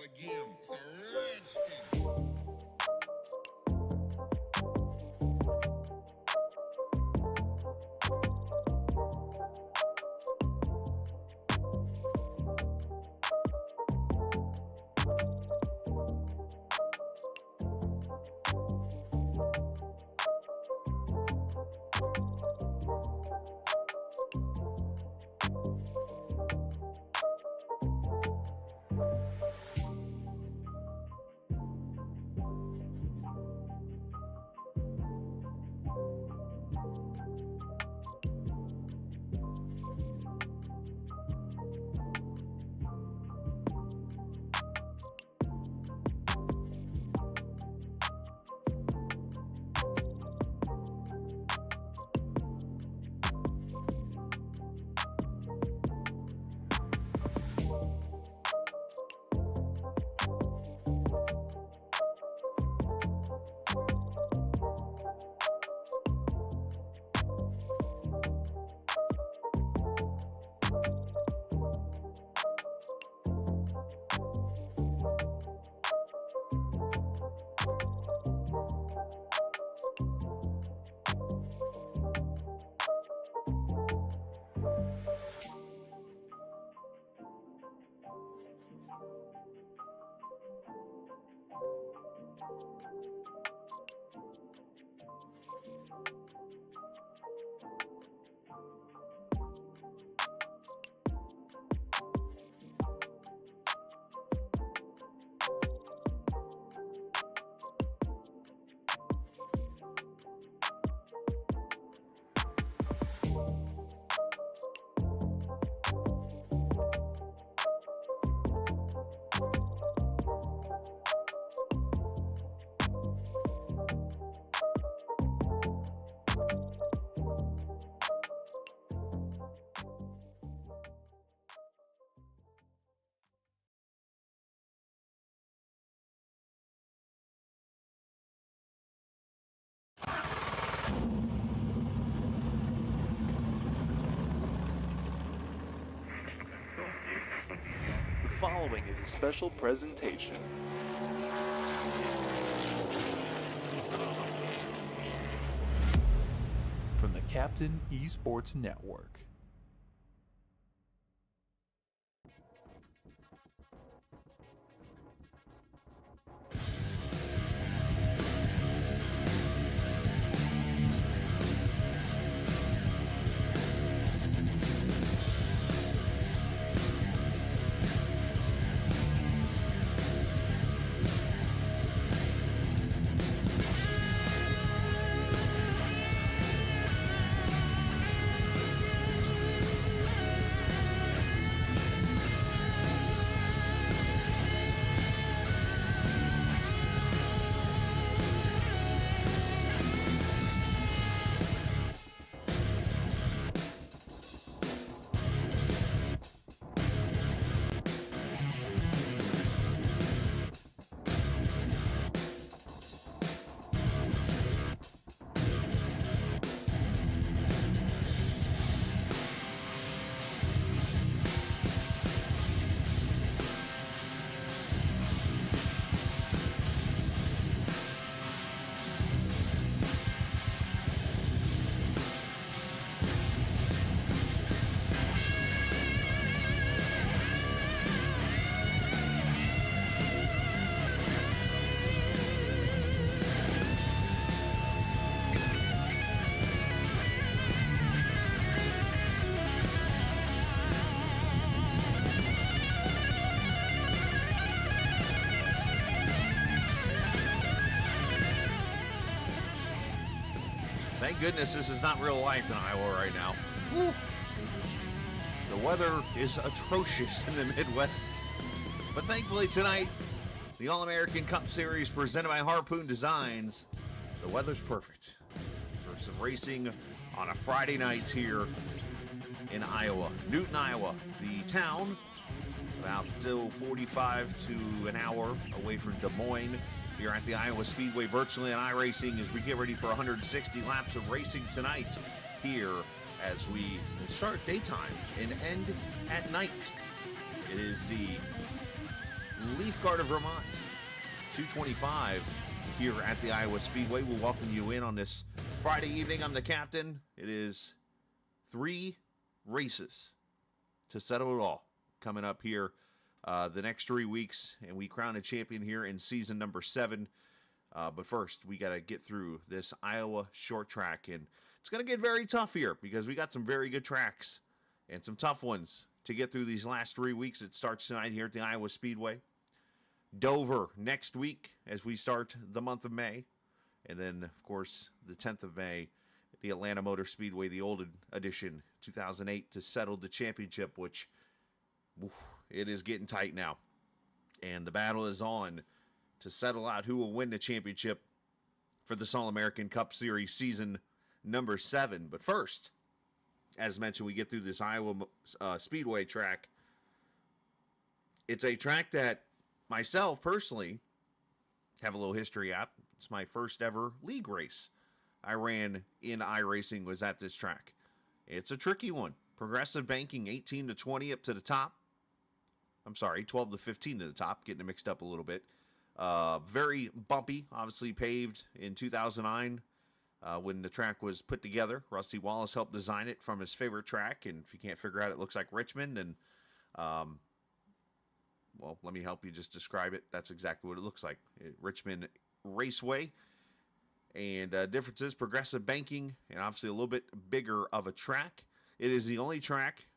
again. It's a Redskin. The following is a special presentation. From the Captain Esports Network. Thank goodness this is not real life in Iowa right now. Woo. The weather is atrocious in the Midwest. But thankfully tonight, the All-American Cup Series presented by Harpoon Designs, the weather's perfect for some racing on a Friday night here in Iowa. Newton, Iowa, the town, about 45 to an hour away from Des Moines. Here at the Iowa Speedway, virtually on iRacing, as we get ready for 160 laps of racing tonight here as we start daytime and end at night. It is the Leafguard of Vermont. 225 here at the Iowa Speedway. We'll welcome you in on this Friday evening. I'm the captain. It is 3 races to settle it all coming up here the next 3 weeks, and we crown a champion here in season number 7. But first, we got to get through this Iowa short track, and it's going to get very tough here because we got some very good tracks and some tough ones to get through these last 3 weeks. It starts tonight here at the Iowa Speedway. Dover next week as we start the month of May. And then, of course, the 10th of May, the Atlanta Motor Speedway, the old edition, 2008, to settle the championship, which it is getting tight now. And the battle is on to settle out who will win the championship for the All-American Cup Series season number 7. But first, as mentioned, we get through this Iowa Speedway track. It's a track that myself, personally, have a little history at. It's my first ever league race I ran in iRacing was at this track. It's a tricky one. Progressive banking, 18 to 20 up to the top. I'm sorry, 12 to 15 to the top, getting it mixed up a little bit. Very bumpy, obviously paved in 2009 when the track was put together. Rusty Wallace helped design it from his favorite track, and if you can't figure out it looks like Richmond, and well, let me help you just describe it. That's exactly what it looks like. Richmond Raceway. And differences, progressive banking, and obviously a little bit bigger of a track. It is the only track,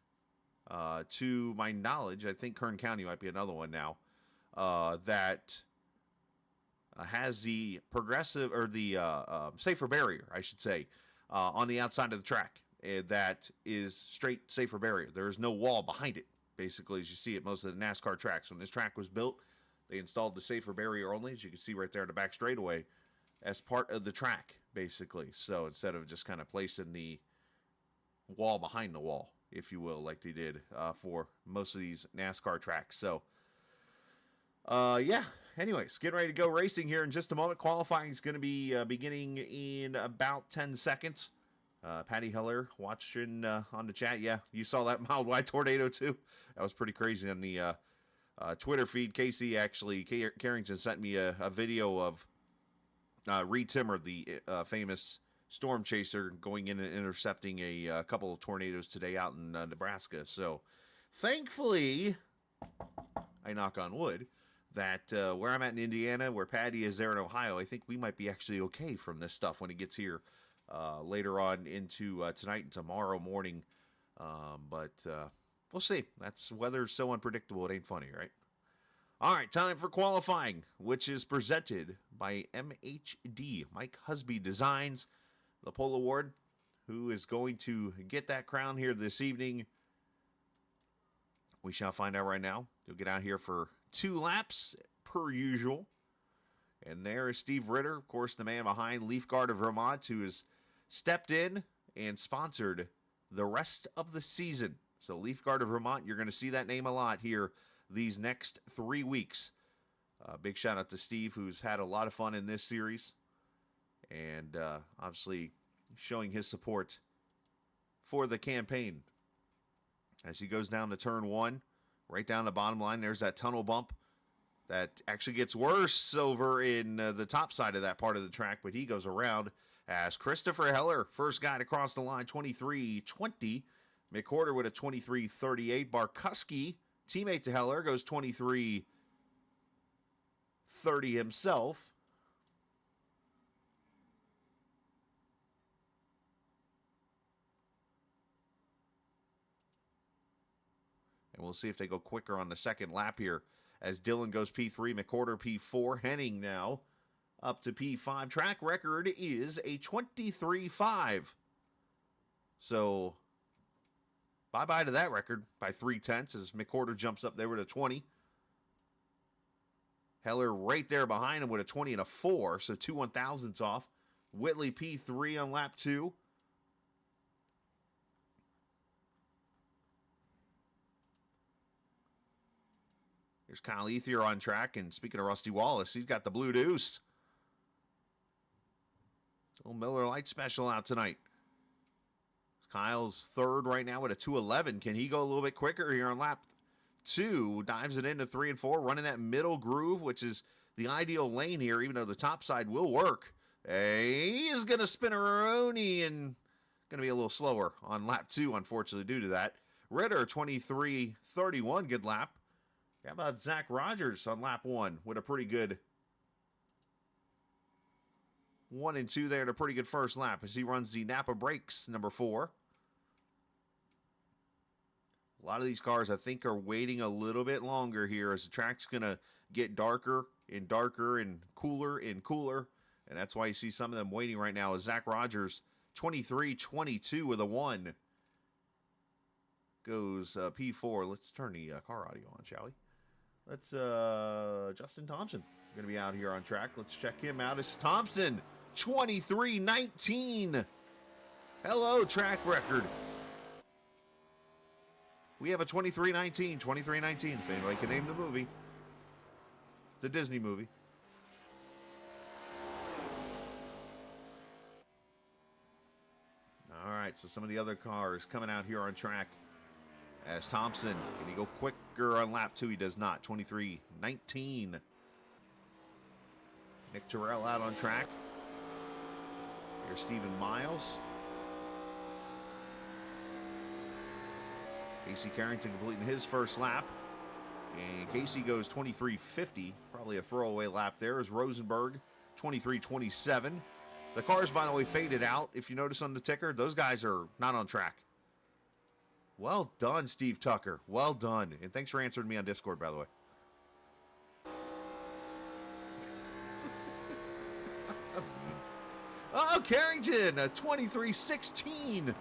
to my knowledge, I think Kern County might be another one now, that has the progressive, or the safer barrier, I should say, on the outside of the track. That is straight safer barrier. There is no wall behind it, basically, as you see at most of the NASCAR tracks. When this track was built, they installed the safer barrier only, as you can see right there in the back straightaway, as part of the track, basically. So instead of just kind of placing the wall behind the wall, if you will, like they did for most of these NASCAR tracks. So, yeah. Anyways, getting ready to go racing here in just a moment. Qualifying is going to be beginning in about 10 seconds. Patty Heller watching on the chat. Yeah, you saw that mild wide tornado too. That was pretty crazy on the Twitter feed. Casey, actually, Carrington sent me a video of Reed Timmer, the famous storm chaser, going in and intercepting a couple of tornadoes today out in Nebraska. So, thankfully, I knock on wood, that where I'm at in Indiana, where Patty is there in Ohio, I think we might be actually okay from this stuff when it gets here later on into tonight and tomorrow morning. But we'll see. That's weather's so unpredictable, it ain't funny, right? All right, time for qualifying, which is presented by MHD, Mike Husby Designs, the Pole Award, who is going to get that crown here this evening. We shall find out right now. You'll get out here for 2 laps, per usual. And there is Steve Ritter, of course, the man behind Leafguard of Vermont, who has stepped in and sponsored the rest of the season. So Leafguard of Vermont, you're going to see that name a lot here these next 3 weeks. Big shout out to Steve, who's had a lot of fun in this series, and obviously showing his support for the campaign. As he goes down to turn 1, right down the bottom line, there's that tunnel bump that actually gets worse over in the top side of that part of the track, but he goes around as Christopher Heller, first guy to cross the line, 23:20. McWhorter with a 23:38. Barkuski, teammate to Heller, goes 23:30 himself. And we'll see if they go quicker on the second lap here as Dillon goes P3, McWhorter P4, Henning now up to P5. Track record is a 23:5. So bye-bye to that record by 3/10 as McWhorter jumps up there with a 20. Heller right there behind him with a 20 and a 4, so 2 1,000ths off. Whitley P3 on lap 2. Here's Kyle Ethier on track, and speaking of Rusty Wallace, he's got the Blue Deuce. Old Miller Lite special out tonight. Kyle's third right now with a 2:11. Can he go a little bit quicker here on lap 2, dives it into 3 and 4, running that middle groove, which is the ideal lane here, even though the top side will work. He is going to spin a Rooney and going to be a little slower on lap 2, unfortunately, due to that. Ritter, 23.31, good lap. How about Zach Rogers on lap 1 with a pretty good 1 and 2 there and a pretty good first lap as he runs the Napa Brakes, number 4. A lot of these cars, I think, are waiting a little bit longer here as the track's going to get darker and darker and cooler, and that's why you see some of them waiting right now. As Zach Rogers, 23.22 with a 1. Goes P4. Let's turn the car audio on, shall we? Let's, Justin Thompson going to be out here on track. Let's check him out. It's Thompson, 23.19. Hello, track record. We have a 23.19, 23.19, if anybody can name the movie. It's a Disney movie. All right, so some of the other cars coming out here on track. As Thompson, can he go quicker on lap 2? He does not. 23.19. Nick Terrell out on track. Here's Stephen Miles. Casey Carrington completing his first lap. And Casey goes 23.50. Probably a throwaway lap there. Is Rosenberg, 23.27. The cars, by the way, faded out. If you notice on the ticker, those guys are not on track. Well done, Steve Tucker. Well done. And thanks for answering me on Discord, by the way. Oh, Carrington, a 23.16.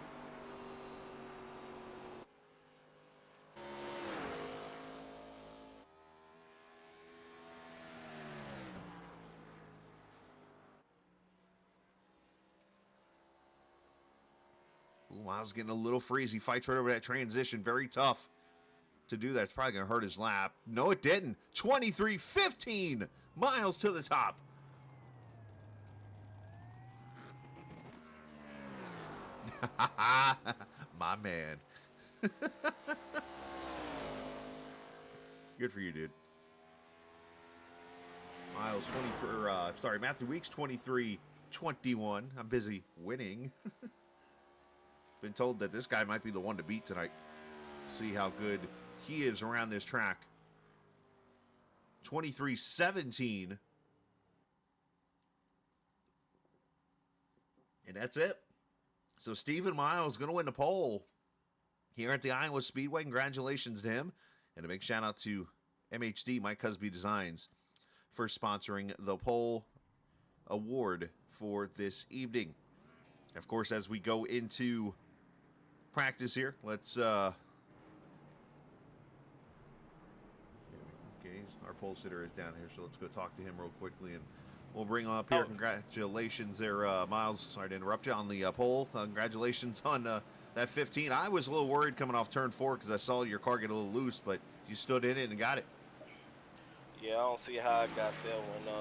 Miles getting a little freeze. He fights right over that transition. Very tough to do that. It's probably going to hurt his lap. No, it didn't. 23.15. Miles to the top. My man. Good for you, dude. Miles 24. Matthew Weeks 23.21. I'm busy winning. Been told that this guy might be the one to beat tonight. See how good he is around this track. 23.17. And that's it. So Stephen Miles going to win the pole here at the Iowa Speedway. Congratulations to him. And a big shout out to MHD, Mike Cusby Designs, for sponsoring the pole award for this evening. Of course, as we go into practice here, let's okay, our pole sitter is down here, so let's go talk to him real quickly, and we'll bring him up here. Congratulations there, Miles. Sorry to interrupt you on the pole. Congratulations on that 15. I was a little worried coming off turn 4 because I saw your car get a little loose, but you stood in it and got it. Yeah, I don't see how I got that one.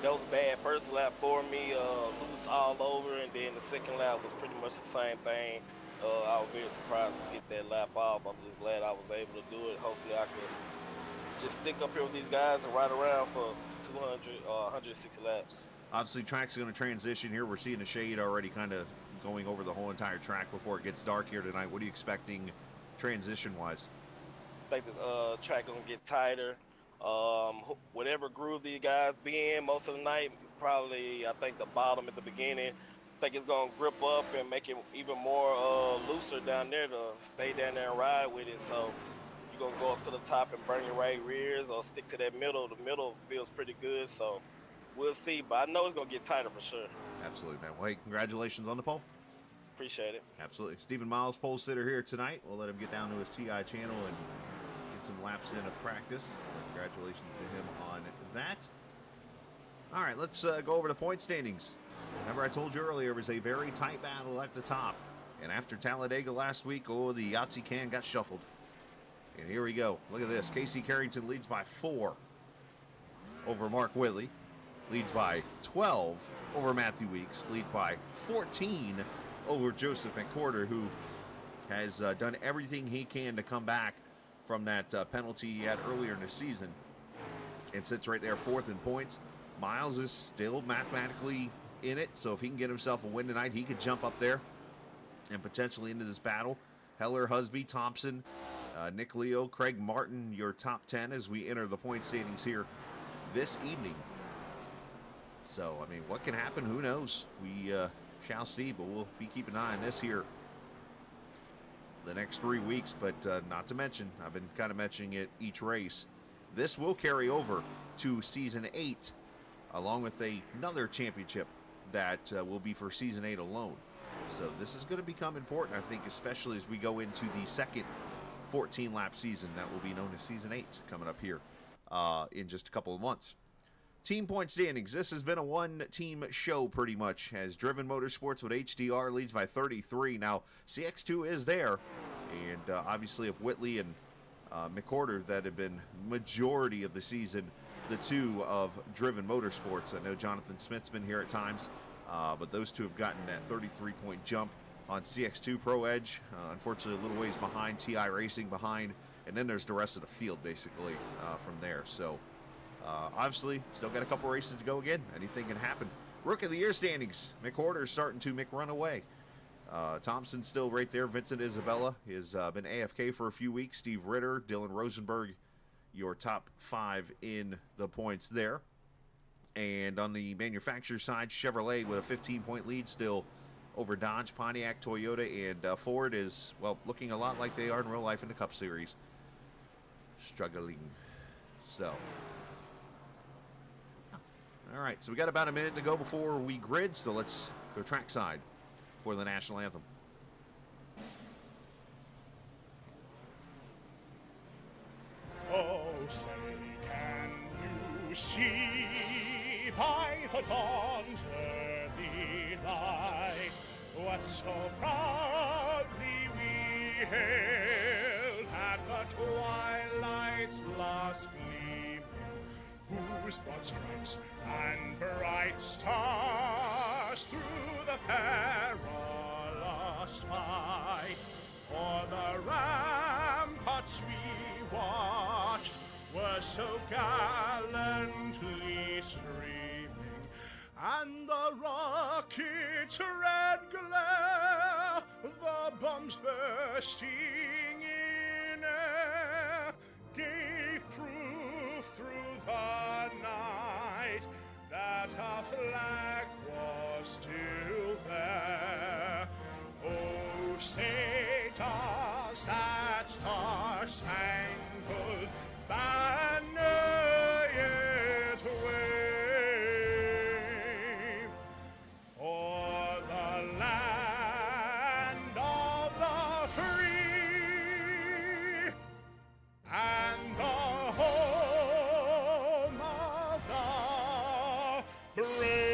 That was bad first lap for me, loose all over, and then the second lap was pretty much the same thing. I was very surprised to get that lap off. I'm just glad I was able to do it. Hopefully I could just stick up here with these guys and ride around for 160 laps. Obviously, track's going to transition here. We're seeing the shade already kind of going over the whole entire track before it gets dark here tonight. What are you expecting transition-wise? I think the track going to get tighter. Whatever groove these guys be in most of the night, probably I think the bottom at the beginning, I think it's going to grip up and make it even more looser down there to stay down there and ride with it. So you're going to go up to the top and burn your right rears or stick to that middle. The middle feels pretty good, so we'll see. But I know it's going to get tighter for sure. Absolutely, man. Well, hey, congratulations on the pole. Appreciate it. Absolutely. Stephen Miles, pole sitter here tonight. We'll let him get down to his TI channel and get some laps in of practice. Congratulations to him on that. All right, let's go over the point standings. Remember, I told you earlier, it was a very tight battle at the top. And after Talladega last week, the Yahtzee can got shuffled. And here we go. Look at this. Casey Carrington leads by 4 over Mark Whitley. Leads by 12 over Matthew Weeks. Leads by 14 over Joseph McCorder, who has done everything he can to come back from that penalty he had earlier in the season and sits right there 4th in points. Miles is still mathematically in it, so if he can get himself a win tonight, he could jump up there and potentially into this battle. Heller, Husby, Thompson, Nick Leo, Craig Martin, your top 10 as we enter the point standings here this evening. So, I mean, what can happen? Who knows? We shall see, but we'll be keeping an eye on this here the next 3 weeks. But not to mention, I've been kind of mentioning it each race, this will carry over to Season 8, along with another championship that will be for Season 8 alone. So this is going to become important, I think, especially as we go into the second 14-lap season that will be known as Season 8 coming up here in just a couple of months. Team point standings. This has been a one-team show pretty much, as Driven Motorsports with HDR leads by 33. Now, CX2 is there, and obviously if Whitley and McCorder that have been majority of the season, the two of Driven Motorsports. I know Jonathan Smith's been here at times, but those two have gotten that 33-point jump on CX2 Pro Edge. Unfortunately, a little ways behind, TI Racing behind, and then there's the rest of the field basically from there. So obviously, still got a couple races to go again. Anything can happen. Rookie of the Year standings. McCorder's starting to run away. Thompson's still right there. Vincent Isabella has been AFK for a few weeks. Steve Ritter, Dylan Rosenberg, your top 5 in the points there. And on the manufacturer side, Chevrolet with a 15-point lead still over Dodge, Pontiac, Toyota, and Ford is, well, looking a lot like they are in real life in the Cup Series. Struggling. So, all right, so we got about a minute to go before we grid, so let's go trackside for the national anthem. Oh, say, can you see by the dawn's early light what so proudly we hailed at the twilight's last gleaming, whose broad stripes and bright stars through the perilous fight o'er the ramparts we watched were so gallantly streaming, and the rocket's red glare, the bombs bursting in air, gave proof through the night that our flag was still there. Oh, say does that star-spangled banner yet wave o'er the land of the free and the home of the brave?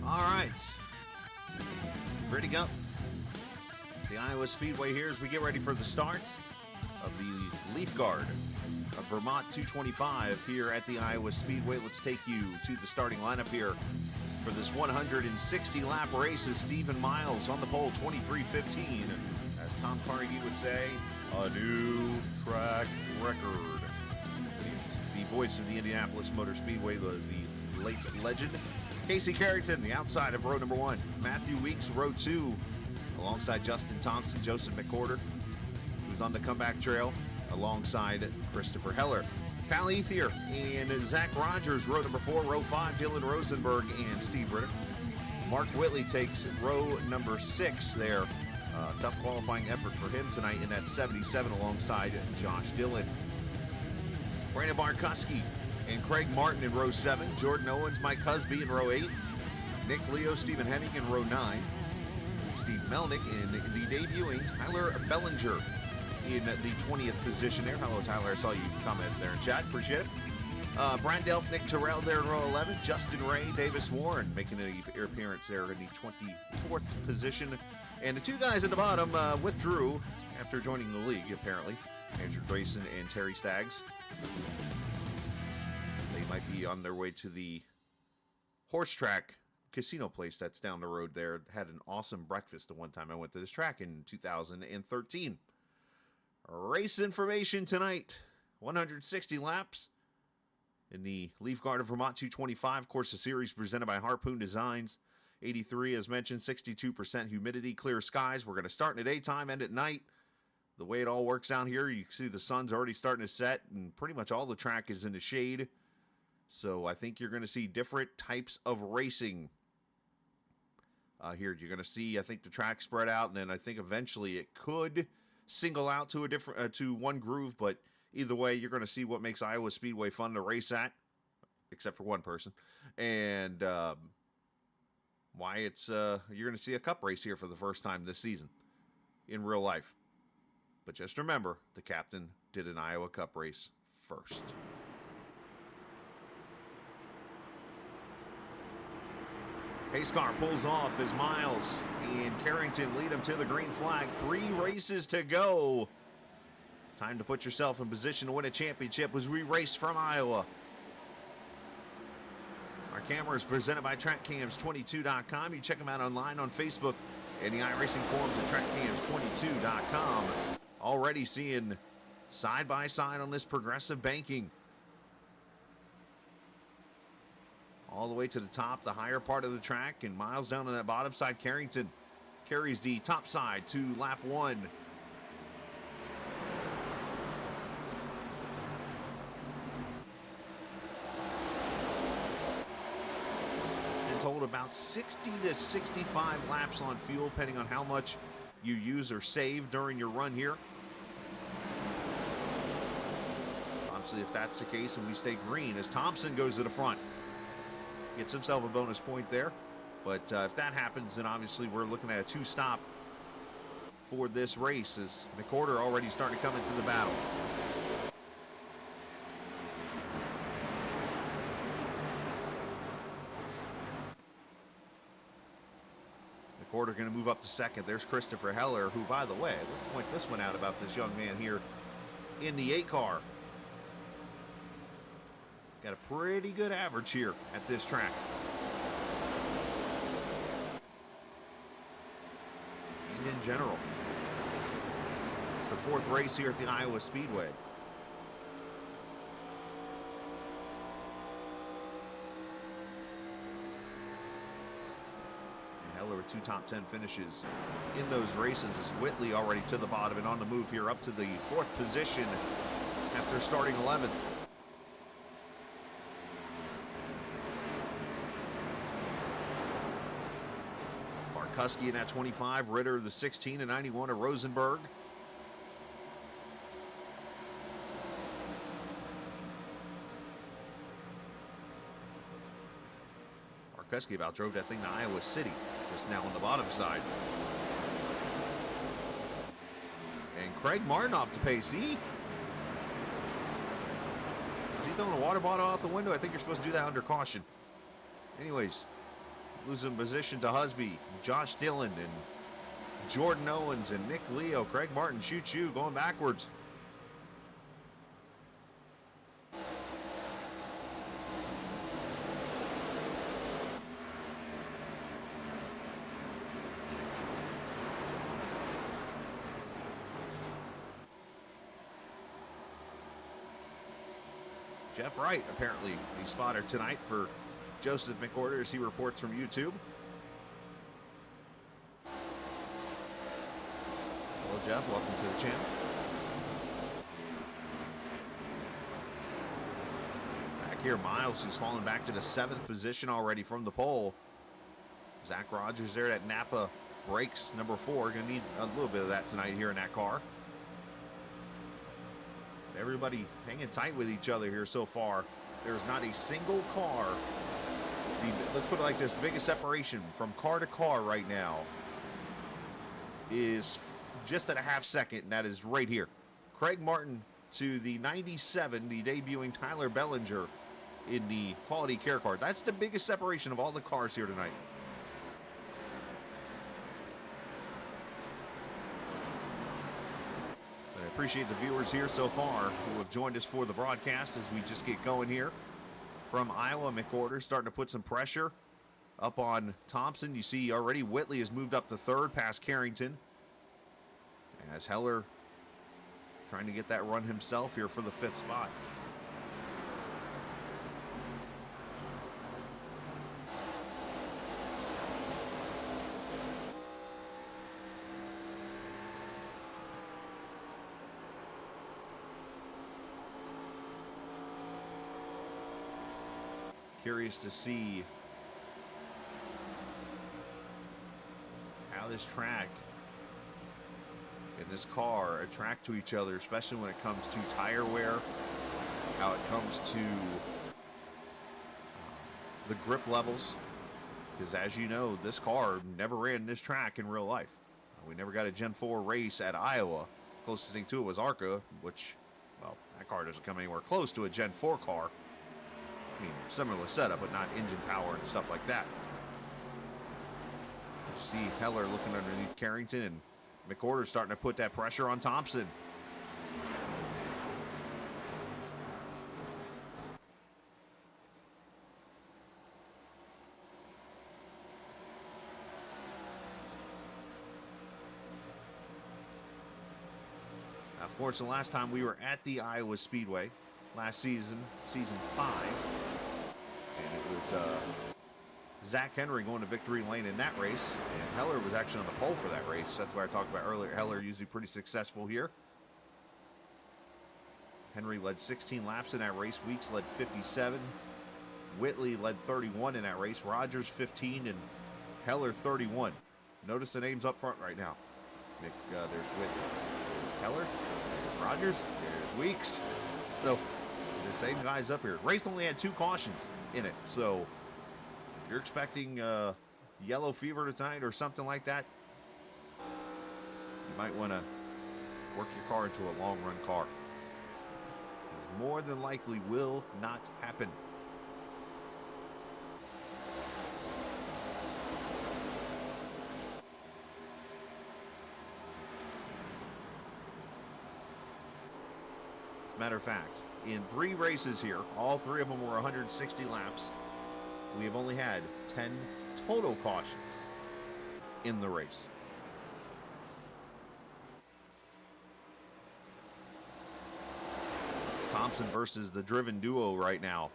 All right, ready to go. The Iowa Speedway here as we get ready for the start of the Leafguard of Vermont 225 here at the Iowa Speedway. Let's take you to the starting lineup here for this 160-lap race is Stephen Miles on the pole, 23:15. As Tom Carnegie would say, a new track record. He's the voice of the Indianapolis Motor Speedway, the late legend. Casey Carrington, the outside of row number 1. Matthew Weeks, row 2, alongside Justin Thompson, Joseph McCorder, who's on the comeback trail, alongside Christopher Heller. Cal Ethier and Zach Rogers, row number 4, row 5, Dylan Rosenberg and Steve Ritter. Mark Whitley takes row number 6 there. Tough qualifying effort for him tonight in that 77 alongside Josh Dillon. Brandon Barkowski and Craig Martin in row 7. Jordan Owens, Mike Husby in row 8. Nick Leo, Stephen Hennig in row 9. Steve Melnick in the debuting Tyler Bellinger in the 20th position there. Hello, Tyler. I saw you comment there in chat. Appreciate it. Brian Delph, Nick Terrell there in row 11. Justin Ray, Davis Warren making an appearance there in the 24th position. And the two guys at the bottom withdrew after joining the league, apparently. Andrew Grayson and Terry Staggs. They might be on their way to the horse track casino place that's down the road there. Had an awesome breakfast the one time I went to this track in 2013. Race information tonight. 160 laps in the Leafguard of Vermont 225. Of course, the series presented by Harpoon Designs. 83, as mentioned, 62% humidity, clear skies. We're going to start in the daytime, end at night. The way it all works out here, you can see the sun's already starting to set, and pretty much all the track is in the shade. So I think you're going to see different types of racing here. You're going to see, I think, the track spread out, and then I think eventually it could single out to a different to one groove. But either way, you're going to see what makes Iowa Speedway fun to race at, except for one person, and why it's you're going to see a cup race here for the first time this season in real life. But just remember, the captain did an Iowa Cup race first. Pace car pulls off as Miles and Carrington lead him to the green flag. 3 races to go. Time to put yourself in position to win a championship as we race from Iowa. Our camera is presented by TrackCams22.com. You check them out online on Facebook and the iRacing forums at TrackCams22.com. Already seeing side by side on this progressive banking. All the way to the top, the higher part of the track, and Miles down on that bottom side. Carrington carries the top side to lap 1. In total, about 60 to 65 laps on fuel, depending on how much you use or save during your run here. Obviously, if that's the case and we stay green, as Thompson goes to the front. Gets himself a bonus point there. But if that happens, then obviously we're looking at a 2-stop for this race as McWhorter already starting to come into the battle. McWhorter going to move up to second. There's Christopher Heller, who, by the way, let's point this one out about this young man here in the 8 car. Got a pretty good average here at this track. And in general. It's the 4th race here at the Iowa Speedway. And Heller with 2 top 10 finishes in those races. As Whitley already to the bottom and on the move here up to the 4th position after starting 11th. Husky in that 25, Ritter the 16 and 91 of Rosenberg. Markuski about drove that thing to Iowa City, just now on the bottom side. And Craig Martin off the pace. Is he throwing a water bottle out the window? I think you're supposed to do that under caution. Anyways. Losing position to Husby, Josh Dillon, and Jordan Owens, and Nick Leo. Craig Martin, shoot you, going backwards. Jeff Wright, apparently, the spotter tonight for Joseph McWhorter as he reports from YouTube. Hello, Jeff. Welcome to the channel. Back here, Miles, who's fallen back to the 7th position already from the pole. Zach Rogers there at Napa brakes, number 4. Going to need a little bit of that tonight here in that car. Everybody hanging tight with each other here so far. There's not a single car. Let's put it like this, the biggest separation from car to car right now is just at a half second, and that is right here. Craig Martin to the 97, the debuting Tyler Bellinger in the quality care car. That's the biggest separation of all the cars here tonight. appreciate the viewers here so far who have joined us for the broadcast as we just get going here. From Iowa, McWhorter starting to put some pressure up on Thompson. You see already Whitley has moved up to third past Carrington. As Heller trying to get that run himself here for the 5th spot. Curious to see how this track and this car attract to each other, especially when it comes to tire wear, how it comes to the grip levels. Because as you know, this car never ran this track in real life. We never got a Gen 4 race at Iowa. Closest thing to it was ARCA, which, well, that car doesn't come anywhere close to a Gen 4 car. I mean, similar setup, but not engine power and stuff like that. You see Heller looking underneath Carrington, and McWhorter starting to put that pressure on Thompson. Now, of course, the last time we were at the Iowa Speedway, last season, season 5, and it was Zach Henry going to victory lane in that race, and Heller was actually on the pole for that race. That's what I talked about earlier. Heller usually pretty successful here. Henry led 16 laps in that race. Weeks led 57. Whitley led 31 in that race. Rogers 15 and Heller 31. Notice the names up front right now. There's Whitley, there's Heller, there's Rogers, there's Weeks. So the same guys up here. Race only had 2 cautions in it, so if you're expecting yellow fever tonight or something like that, you might want to work your car into a long run car. It more than likely will not happen. As a matter of fact, in 3 races here, all 3 of them were 160 laps. We have only had 10 total cautions in the race. It's Thompson versus the driven duo right now.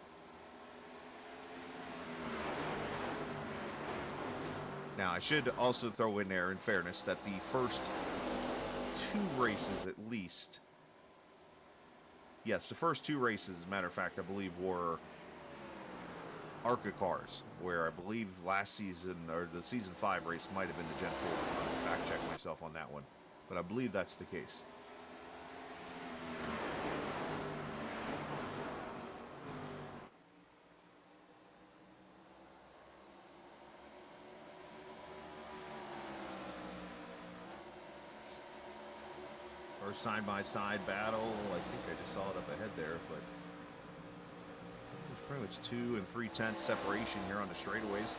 Now, I should also throw in there, in fairness, that the first 2 races at least, yes, the first 2 races, as a matter of fact, I believe were ARCA cars, where I believe last season, or the season 5 race might have been the Gen 4. I'll fact check myself on that one, but I believe that's the case. First side-by-side battle. I think I just saw it up ahead there, but there's pretty much 2 3/10 separation here on the straightaways.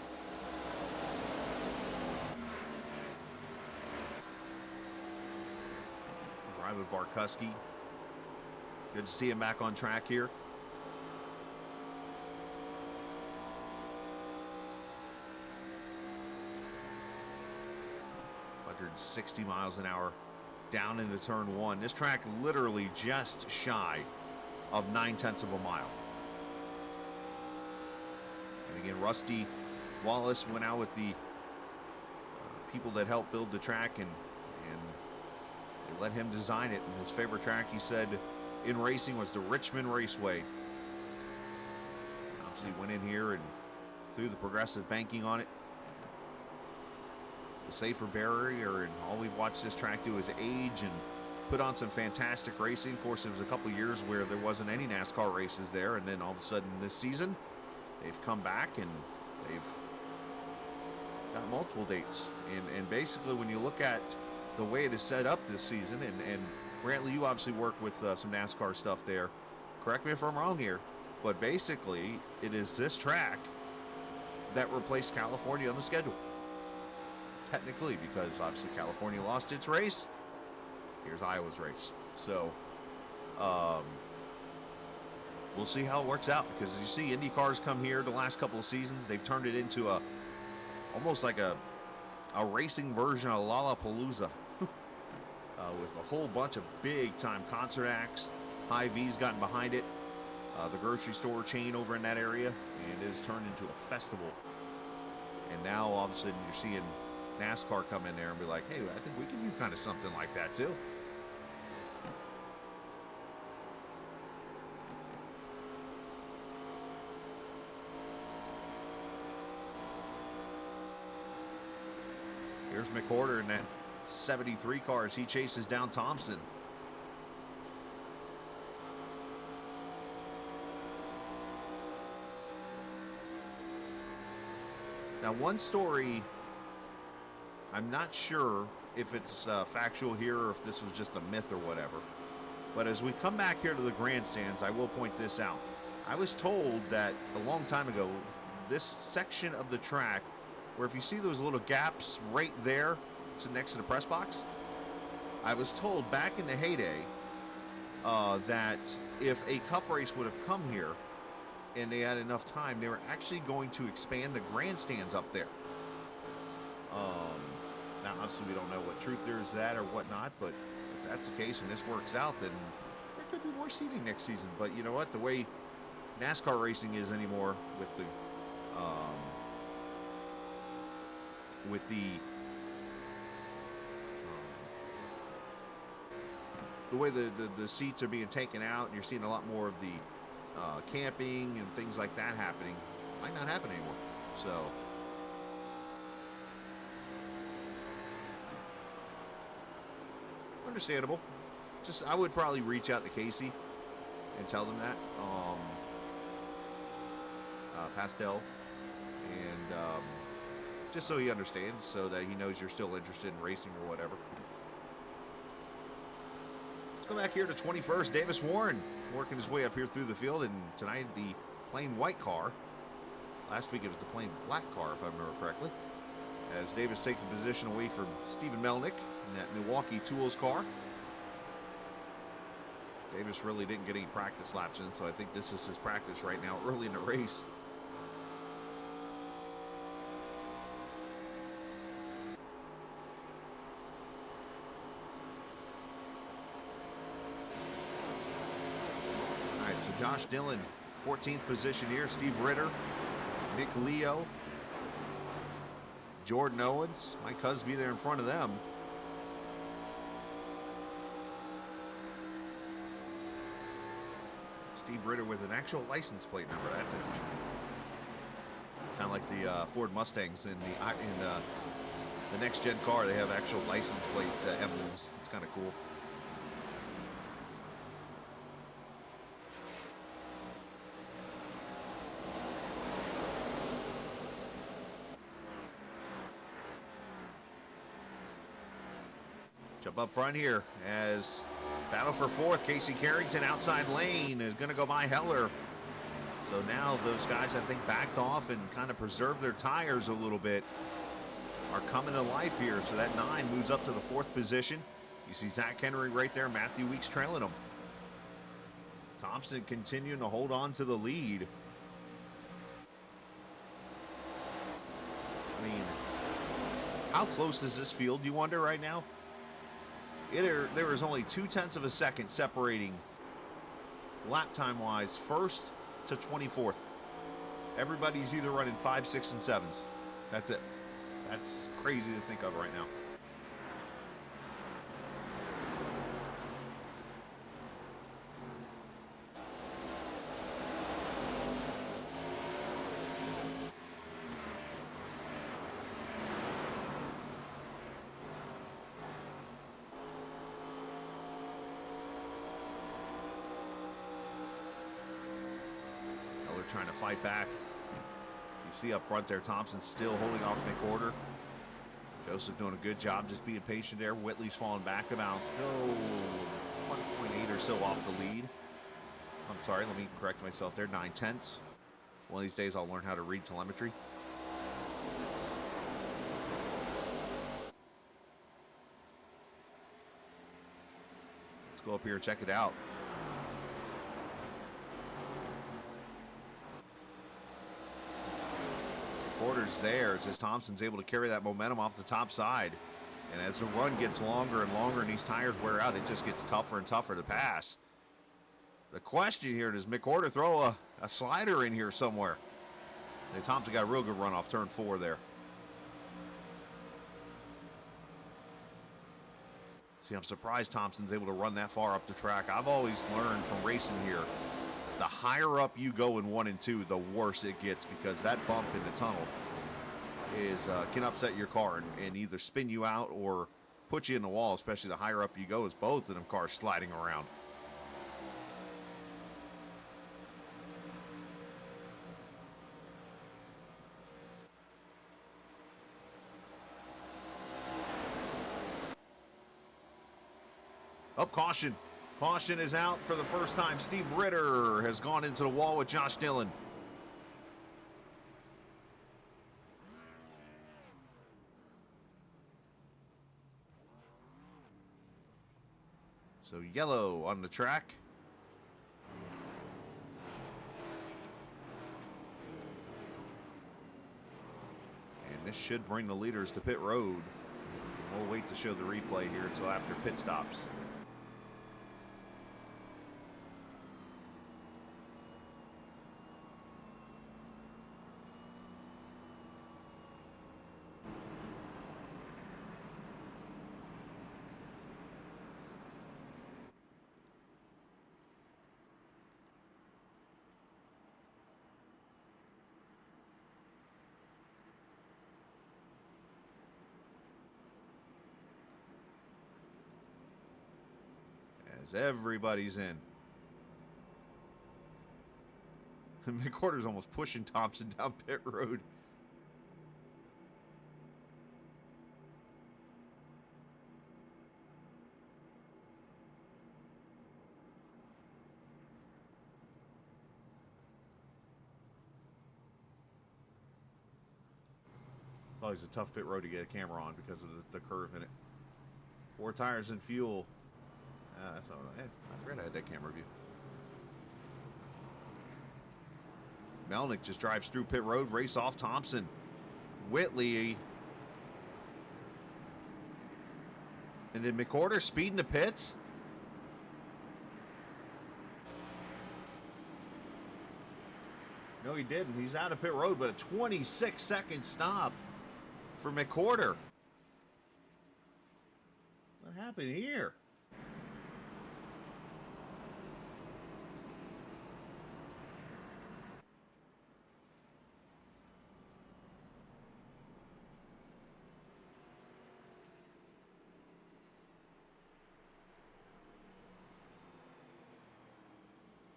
Ride with Barkuski. Good to see him back on track here. .160 miles an hour down into turn 1. This track literally just shy of 9/10 of a mile. And again, Rusty Wallace went out with the people that helped build the track, and they let him design it. And his favorite track, he said, in racing was the Richmond Raceway. Obviously went in here and threw the progressive banking on it. The safer barrier, and all we've watched this track do is age and put on some fantastic racing. Of course, there was a couple years where there wasn't any NASCAR races there, and then all of a sudden this season they've come back and they've got multiple dates. And basically, when you look at the way it is set up this season, and Brantley, you obviously work with some NASCAR stuff there. Correct me if I'm wrong here, but basically it is this track that replaced California on the schedule. Technically, because obviously California lost its race, Here's Iowa's race. So, we'll see how it works out, because as you see, Indy cars come here the last couple of seasons. They've turned it into almost like a racing version of Lollapalooza with a whole bunch of big-time concert acts. Hy-Vee's gotten behind it. The grocery store chain over in that area, and it has turned into a festival. And now, all of a sudden, you're seeing NASCAR come in there and be like, hey, I think we can do kind of something like that, too. Here's McWhorter in that 73 car as he chases down Thompson. Now, one story, I'm not sure if it's factual here or if this was just a myth or whatever, but as we come back here to the grandstands, I will point this out. I was told that a long time ago, this section of the track, where if you see those little gaps right there next to the press box, I was told back in the heyday that if a cup race would have come here and they had enough time, they were actually going to expand the grandstands up there. Now, obviously, we don't know what truth there is to that or whatnot, but if that's the case and this works out, then there could be more seating next season. But you know what? The way NASCAR racing is anymore with the way the seats are being taken out, and you're seeing a lot more of the camping and things like that happening, might not happen anymore. So understandable. Just, I would probably reach out to Casey and tell them that. Pastel, and just so he understands, so that he knows you're still interested in racing or whatever. Let's go back here to 21st. Davis Warren working his way up here through the field, and tonight the plain white car. Last week it was the plain black car, if I remember correctly. As Davis takes a position away from Stephen Melnick in that Milwaukee Tools car. Davis really didn't get any practice laps in, so I think this is his practice right now early in the race. All right, so Josh Dillon, 14th position here. Steve Ritter, Nick Leo, Jordan Owens, Mike Husby there in front of them. Steve Ritter with an actual license plate number. That's interesting. Kind of like the Ford Mustangs in the next gen car. They have actual license plate emblems. It's kind of cool. Jump up front here as battle for fourth. Casey Carrington outside lane is going to go by Heller. So now those guys, I think, backed off and kind of preserved their tires a little bit, are coming to life here. So that 9 moves up to the 4th position. You see Zach Henry right there. Matthew Weeks trailing him. Thompson continuing to hold on to the lead. I mean, how close is this field, you wonder, right now? There is only 0.2 of a second separating lap time wise 1st to 24th. Everybody's either running 5, 6, and 7s. That's it. That's crazy to think of right now. Trying to fight back. You see up front there, Thompson still holding off McWhorter. Joseph doing a good job just being patient there. Whitley's falling back about 1.8 or so off the lead. I'm sorry, let me correct myself there. 9/10. One of these days I'll learn how to read telemetry. Let's go up here and check it out. Quarters there as Thompson's able to carry that momentum off the top side. And as the run gets longer and longer and these tires wear out, it just gets tougher and tougher to pass. The question here, does McWhorter throw a slider in here somewhere? And Thompson got a real good run off turn 4 there. See, I'm surprised Thompson's able to run that far up the track. I've always learned from racing here, the higher up you go in 1 and 2, the worse it gets, because that bump in the tunnel can upset your car and either spin you out or put you in the wall, especially the higher up you go, as both of them cars sliding around. Up, caution. Caution is out for the first time. Steve Ritter has gone into the wall with Josh Dillon. So yellow on the track. And this should bring the leaders to pit road. We'll wait to show the replay here until after pit stops. Everybody's in. McWhorter's almost pushing Thompson down pit road. It's always a tough pit road to get a camera on because of the curve in it. 4 tires and fuel. So I forgot I had that camera view. Melnick just drives through pit road, race off Thompson. Whitley. And did McWhorter speed in the pits? No, he didn't. He's out of pit road, but a 26-second stop for McWhorter. What happened here?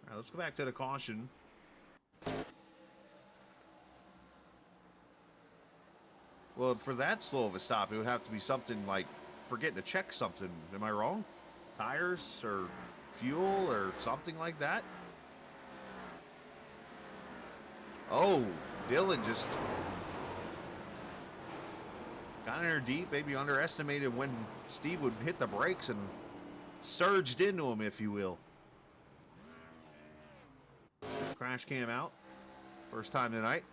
All right, let's go back to the caution. Well, for that slow of a stop, it would have to be something like forgetting to check something. Am I wrong? Tires or fuel or something like that? Oh, Dillon just got in there deep, maybe underestimated when Steve would hit the brakes and surged into him, if you will. Crash cam out. First time tonight.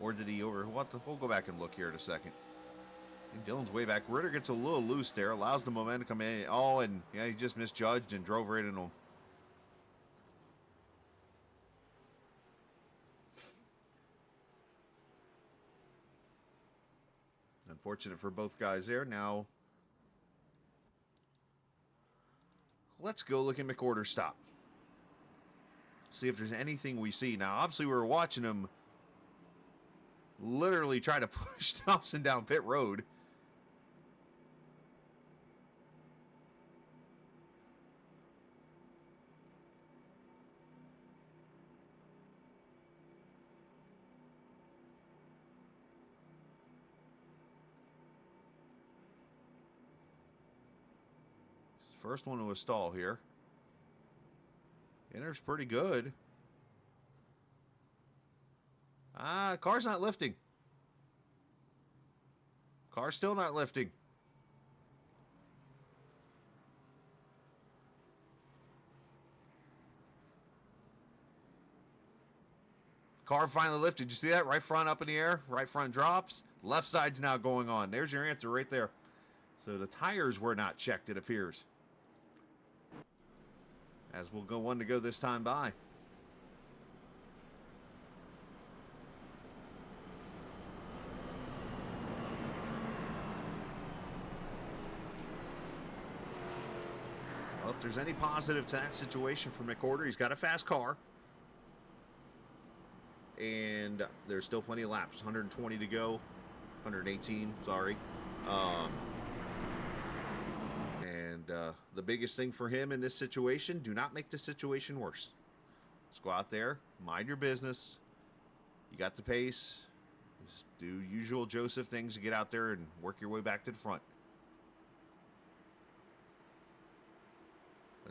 Or did he over... We'll go back and look here in a second. I think Dillon's way back. Ritter gets a little loose there. Allows the momentum to come in. Oh, and yeah, he just misjudged and drove right into him. Unfortunate for both guys there. Now, let's go look at McWhorter's stop. See if there's anything we see. Now, obviously, we were watching him literally try to push Thompson down pit road. First one to a stall here. Enters pretty good. Car's not lifting. Car's still not lifting. Car finally lifted. You see that? Right front up in the air. Right front drops. Left side's now going on. There's your answer right there. So the tires were not checked, it appears. As we'll go one to go this time by. Well, if there's any positive to that situation for McWhorter, he's got a fast car. And there's still plenty of laps. 120 to go. 118, sorry. The biggest thing for him in this situation, do not make the situation worse. Just go out there, mind your business. You got the pace. Just do usual Joseph things to get out there and work your way back to the front.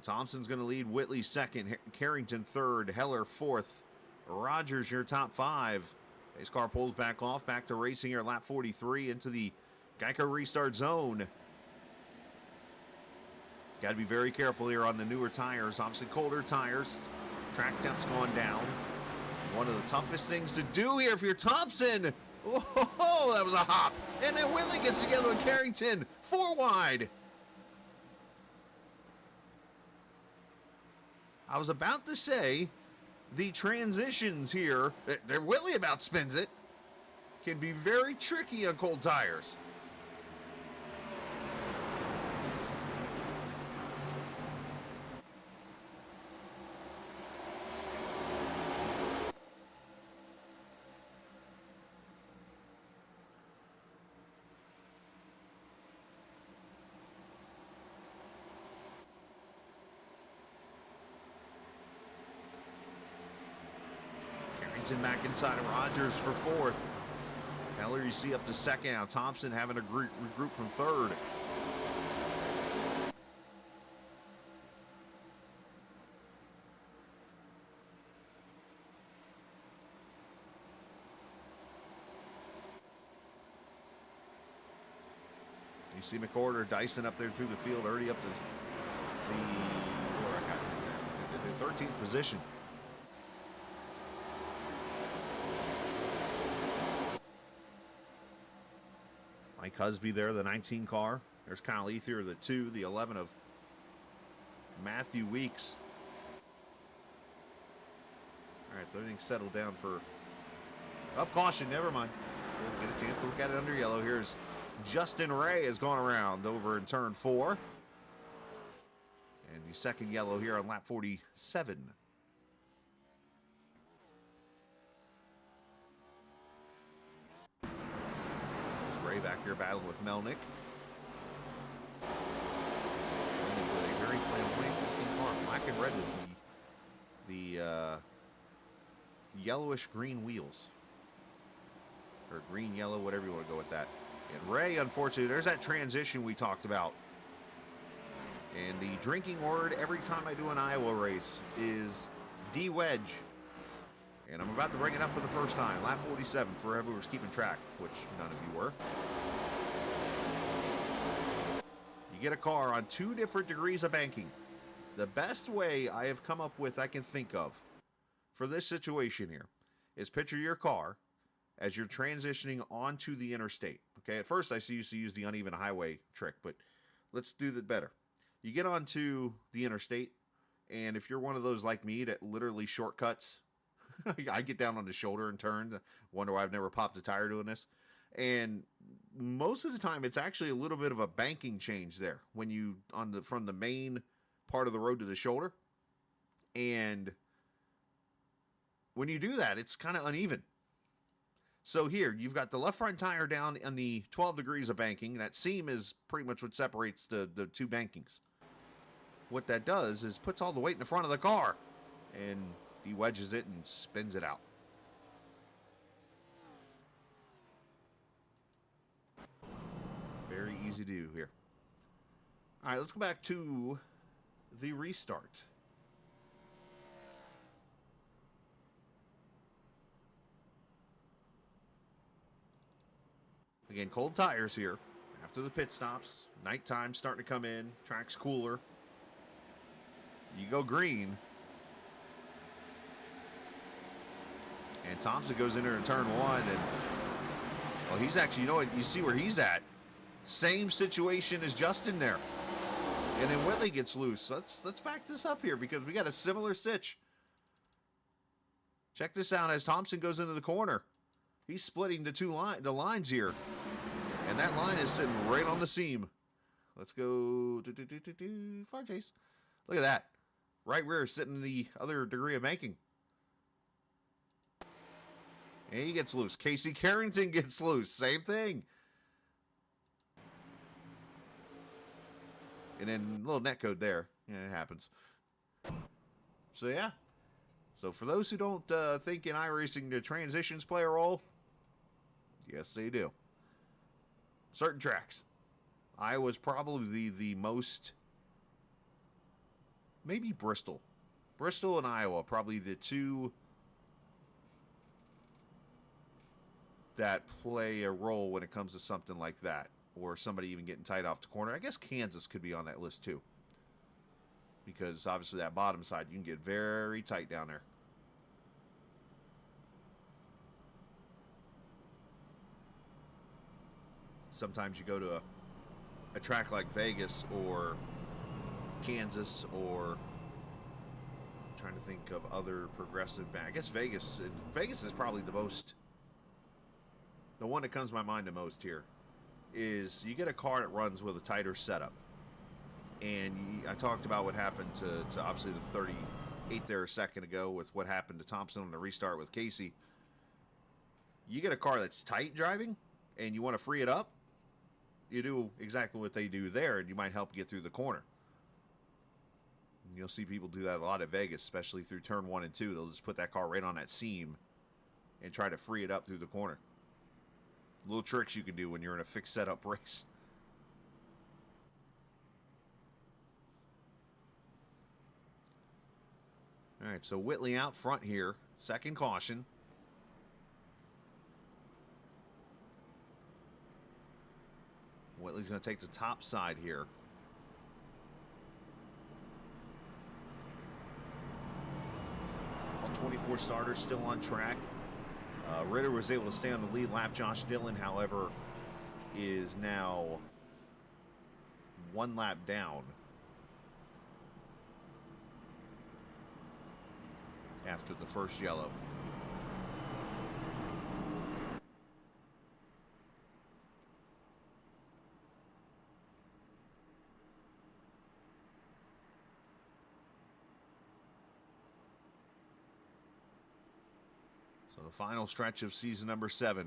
Thompson's going to lead, Whitley second, Carrington third, Heller fourth, Rogers your top five. Pace car pulls back off, back to racing here, lap 43 into the Geico restart zone. Got to be very careful here on the newer tires. Obviously colder tires. Track temp's gone down. One of the toughest things to do here if you're Thompson. Oh, that was a hop. And then Whitley gets together with Carrington. 4 wide. I was about to say the transitions here, Whitley about spins it, can be very tricky on cold tires. Back inside of Rogers for fourth. Heller you see up to second now. Thompson having to regroup from third. You see McWhorter dicing up there through the field, already up to the 13th position. Mike Husby there, the 19 car. There's Kyle Ethier, the 2, the 11 of Matthew Weeks. All right, so everything's settled down for up caution. Never mind. We'll get a chance to look at it under yellow. Here's Justin Ray has gone around over in turn 4. And the second yellow here on lap 47. Back here battling with Melnick. With a very flamboyant 15 car, black and red with the yellowish green wheels. Or green, yellow, whatever you want to go with that. And Ray, unfortunately, there's that transition we talked about. And the drinking word every time I do an Iowa race is de-wedge. And I'm about to bring it up for the first time. Lap 47 for whoever's keeping track, which none of you were. You get a car on 2 different degrees of banking. The best way I have come up with I can think of for this situation here is picture your car as you're transitioning onto the interstate. Okay, at first I used to use the uneven highway trick, but let's do that better. You get onto the interstate, and if you're one of those like me that literally shortcuts, I get down on the shoulder and turn. Wonder why I've never popped a tire doing this. And most of the time, it's actually a little bit of a banking change there when you from the main part of the road to the shoulder. And when you do that, it's kind of uneven. So here, you've got the left front tire down on the 12 degrees of banking. That seam is pretty much what separates the 2 bankings. What that does is puts all the weight in the front of the car. And he wedges it and spins it out. Very easy to do here. All right, let's go back to the restart. Again, cold tires here after the pit stops. Nighttime starting to come in. Track's cooler. You go green. And Thompson goes in there in turn one. And, well, he's actually, you know what? You see where he's at. Same situation as Justin there. And then Whitley gets loose. Let's back this up here because we got a similar sitch. Check this out as Thompson goes into the corner. He's splitting the lines here. And that line is sitting right on the seam. Let's go. Far chase. Look at that. Right rear sitting in the other degree of making. And he gets loose. Casey Carrington gets loose. Same thing. And then a little netcode there. Yeah, it happens. So, yeah. So, for those who don't think in iRacing the transitions play a role, yes, they do. Certain tracks. Iowa's probably the most... Maybe Bristol. Bristol and Iowa, probably the two that play a role when it comes to something like that. Or somebody even getting tight off the corner. I guess Kansas could be on that list too. Because obviously that bottom side, you can get very tight down there. Sometimes you go to a track like Vegas or Kansas or... I'm trying to think of other progressive... I guess Vegas. Vegas is probably the most... The one that comes to my mind the most here. Is you get a car that runs with a tighter setup. And I talked about what happened to obviously the 38 there a second ago with what happened to Thompson on the restart with Casey. You get a car that's tight driving and you want to free it up, you do exactly what they do there and you might help get through the corner. And you'll see people do that a lot at Vegas, especially through turn 1 and 2. They'll just put that car right on that seam and try to free it up through the corner. Little tricks you can do when you're in a fixed setup race. All right, so Whitley out front here. Second caution. Whitley's going to take the top side here. All 24 starters still on track. Ritter was able to stay on the lead lap. Josh Dillon, however, is now one lap down after the first yellow. So the final stretch of season number 7.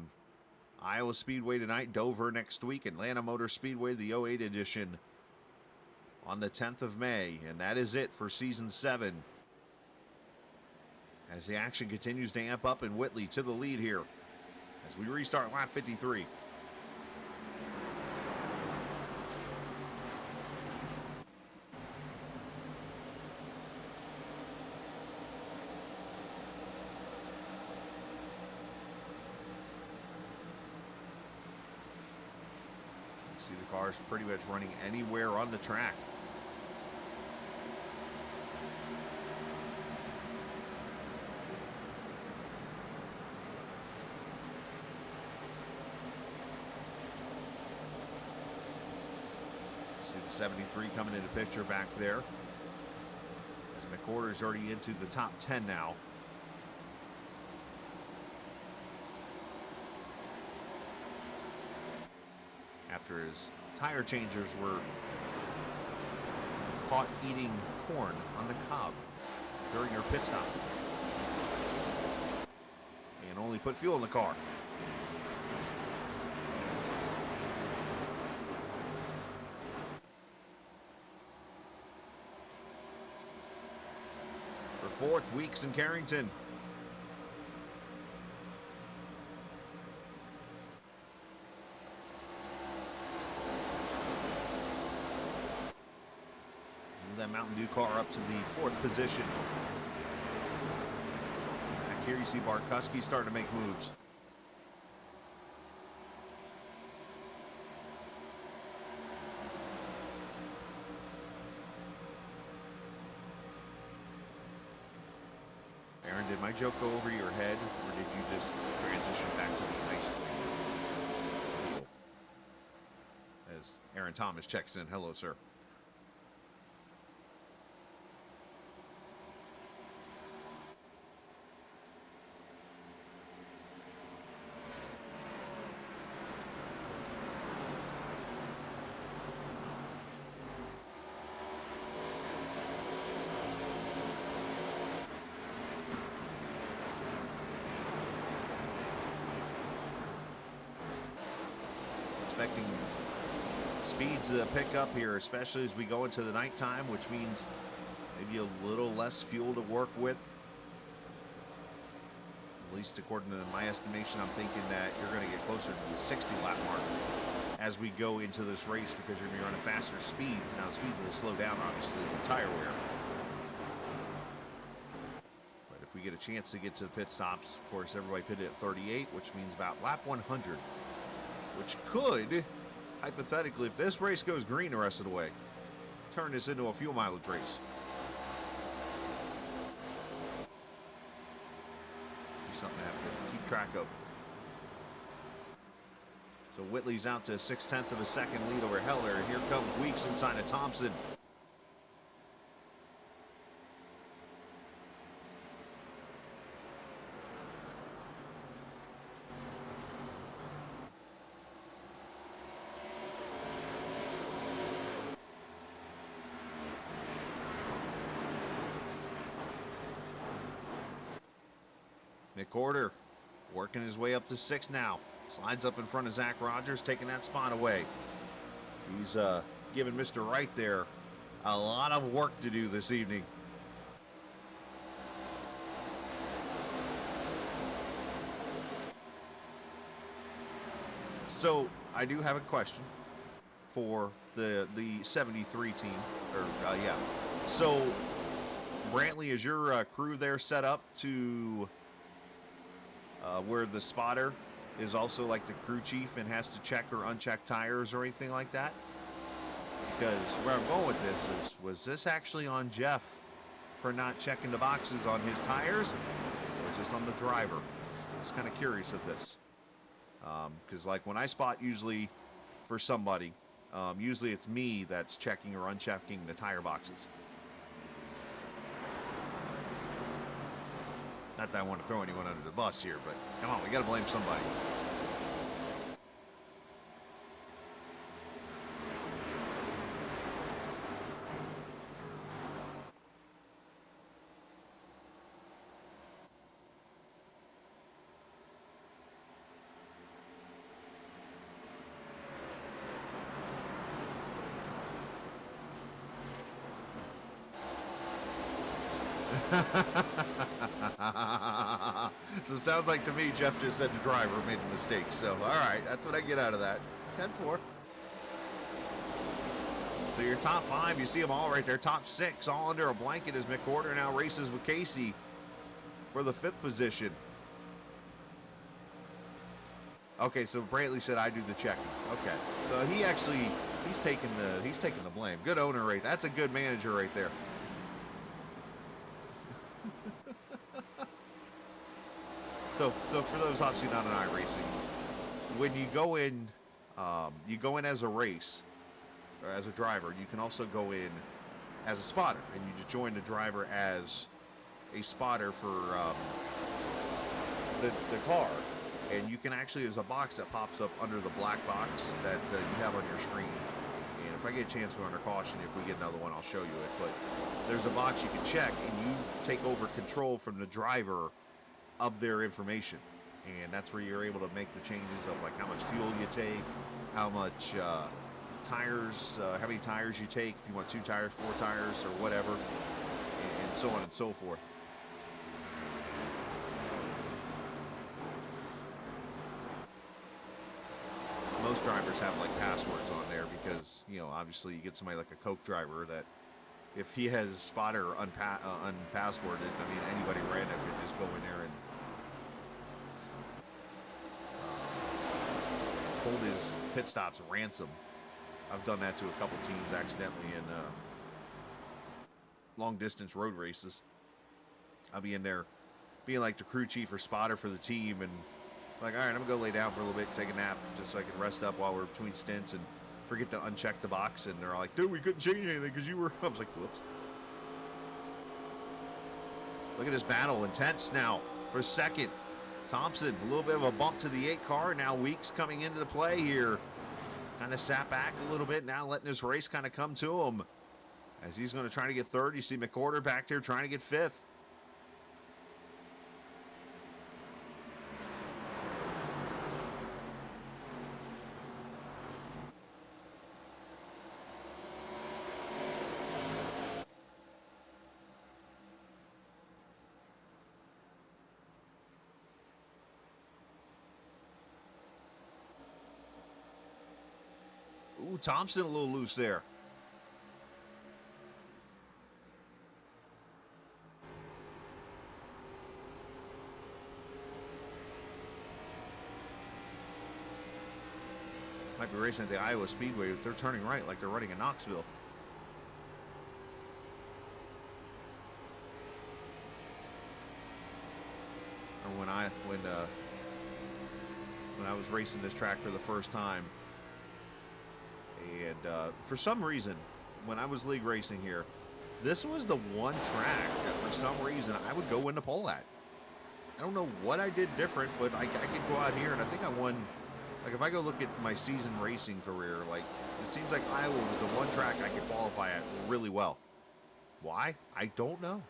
Iowa Speedway tonight, Dover next week, Atlanta Motor Speedway, the 08 edition on the 10th of May. And that is it for season 7. As the action continues to amp up and Whitley to the lead here as we restart lap 53. See the cars pretty much running anywhere on the track. See the 73 coming into picture back there. As McWhorter's already into the top 10 now. After his tire changers were caught eating corn on the cob during their pit stop. And only put fuel in the car. For 4th, Weeks in Carrington. That Mountain Dew car up to the 4th position. Back here you see Bartkowski starting to make moves. did my joke go over your head, or did you just transition back to the nice people? As Aaron Thomas checks in, hello, sir. Expecting speeds to pick up here, especially as we go into the nighttime, which means maybe a little less fuel to work with. At least according to my estimation, I'm thinking that you're going to get closer to the 60 lap mark as we go into this race, because you're going to be running faster speeds. Now, speeds will slow down, obviously, with tire wear. But if we get a chance to get to the pit stops, of course, everybody pitted at 38, which means about lap 100. Which could, hypothetically, if this race goes green the rest of the way, turn this into a fuel mileage race. Be something to have to keep track of. So Whitley's out to a 6/10 of a second lead over Heller. And here comes Weeks inside of Thompson. McCorder working his way up to 6 now. Slides up in front of Zach Rogers, taking that spot away. He's giving Mr. Wright there a lot of work to do this evening. So I do have a question for the 73 team. Yeah. So Brantley, is your crew there set up to where the spotter is also like the crew chief and has to check or uncheck tires or anything like that? Because where I'm going with this is, was this actually on Jeff for not checking the boxes on his tires, or is this on the driver? I'm just kind of curious of this. Because like when I spot usually for somebody, usually it's me that's checking or unchecking the tire boxes. Not that I want to throw anyone under the bus here, but come on, we got to blame somebody. So it sounds like to me Jeff just said the driver made a mistake. So, all right, that's what I get out of that. 10-4. So your top 5, you see them all right there. Top 6, all under a blanket as McWhorter now races with Casey for the 5th position. Okay, so Brantley said I do the checking. Okay, so he's taking the blame. Good owner right. That's a good manager right there. So for those obviously not in iRacing, when you go in as a race or as a driver, you can also go in as a spotter, and you just join the driver as a spotter for the car, and you can actually, there's a box that pops up under the black box that you have on your screen. And if I get a chance for under caution, if we get another one, I'll show you it. But there's a box you can check, and you take over control from the driver of their information, and that's where you're able to make the changes of like how much fuel you take, how much tires, how many tires you take, if you want 2 tires, 4 tires, or whatever, and so on and so forth. Most drivers have like passwords on there because, you know, obviously you get somebody like a Coke driver that if he has spotter unpassworded, I mean, anybody random could just go in there and hold his pit stops ransom. I've done that to a couple teams accidentally in long distance road races. I'll be in there being like the crew chief or spotter for the team, and like, all right, I'm gonna go lay down for a little bit, take a nap, just so I can rest up while we're between stints and forget to uncheck the box. And they're all like, dude, we couldn't change anything because you were. I was like, whoops. Look at this battle, intense now for second. Thompson, a little bit of a bump to the 8 car. Now Weeks coming into the play here. Kind of sat back a little bit, now letting this race kind of come to him. As he's going to try to get third. You see McWhorter back there trying to get fifth. Ooh, Thompson a little loose there. Might be racing at the Iowa Speedway. They're turning right like they're running in Knoxville. Or when I was racing this track for the first time, and for some reason, when I was league racing here, this was the one track that for some reason I would go into pole at. I don't know what I did different, but I could go out here and I think I won. Like, if I go look at my season racing career, like, it seems like Iowa was the one track I could qualify at really well. Why? I don't know.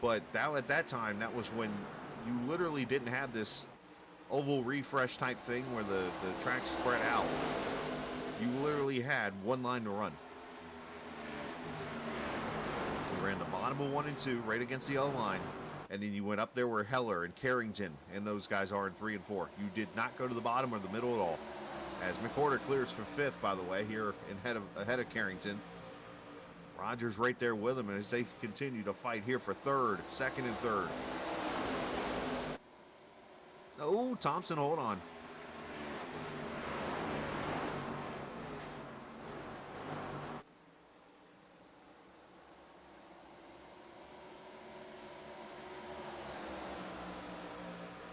But at that time, that was when you literally didn't have this oval refresh type thing where the track spread out. You literally had one line to run. You ran the bottom of 1 and 2 right against the O line. And then you went up there where Heller and Carrington and those guys are in 3 and 4. You did not go to the bottom or the middle at all. As McWhorter clears for 5th, by the way, here ahead of Carrington. Rogers right there with him, and as they continue to fight here for 3rd, 2nd and 3rd. Oh, Thompson, hold on.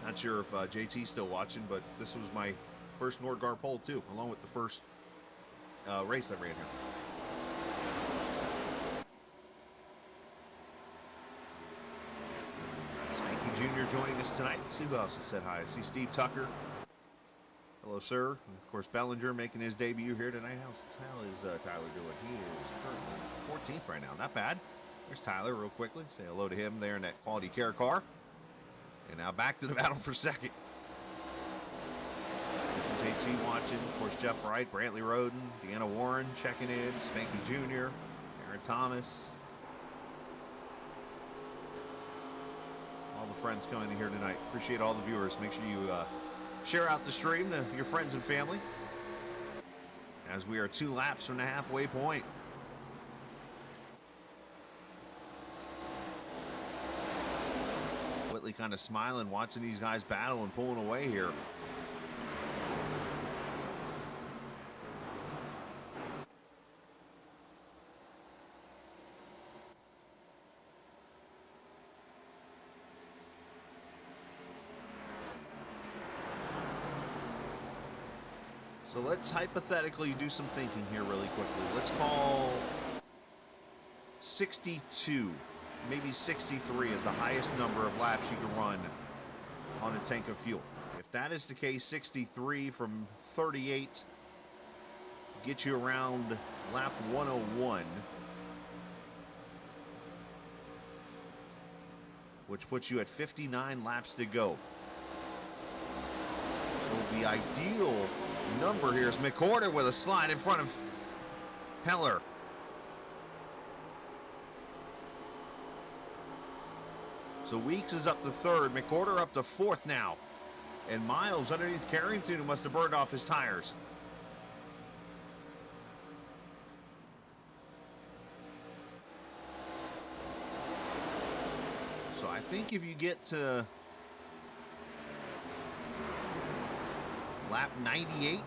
Not sure if JT's still watching, but this was my first Nordgar pole too, along with the first race I ran here. Spanky Jr. joining us tonight. Let's see who else has said hi. I see Steve Tucker. Hello, sir. And of course, Bellinger making his debut here tonight. How is Tyler doing? He is currently 14th right now. Not bad. There's Tyler real quickly. Say hello to him there in that quality care car. And now back to the battle for second. This is HC watching. Of course, Jeff Wright, Brantley Roden, Deanna Warren checking in, Spanky Jr., Aaron Thomas. All the friends coming in here tonight. Appreciate all the viewers. Make sure you share out the stream to your friends and family. As we are 2 laps from the halfway point. Whitley kind of smiling, watching these guys battle and pulling away here. So let's hypothetically do some thinking here really quickly. Let's call 62. Maybe 63 is the highest number of laps you can run on a tank of fuel. If that is the case, 63 from 38 get you around lap 101, which puts you at 59 laps to go. So the ideal number here is McWhorter with a slide in front of Heller. So Weeks is up to 3rd, McWhorter up to 4th now. And Miles underneath Carrington, who must have burned off his tires. So I think if you get to lap 98,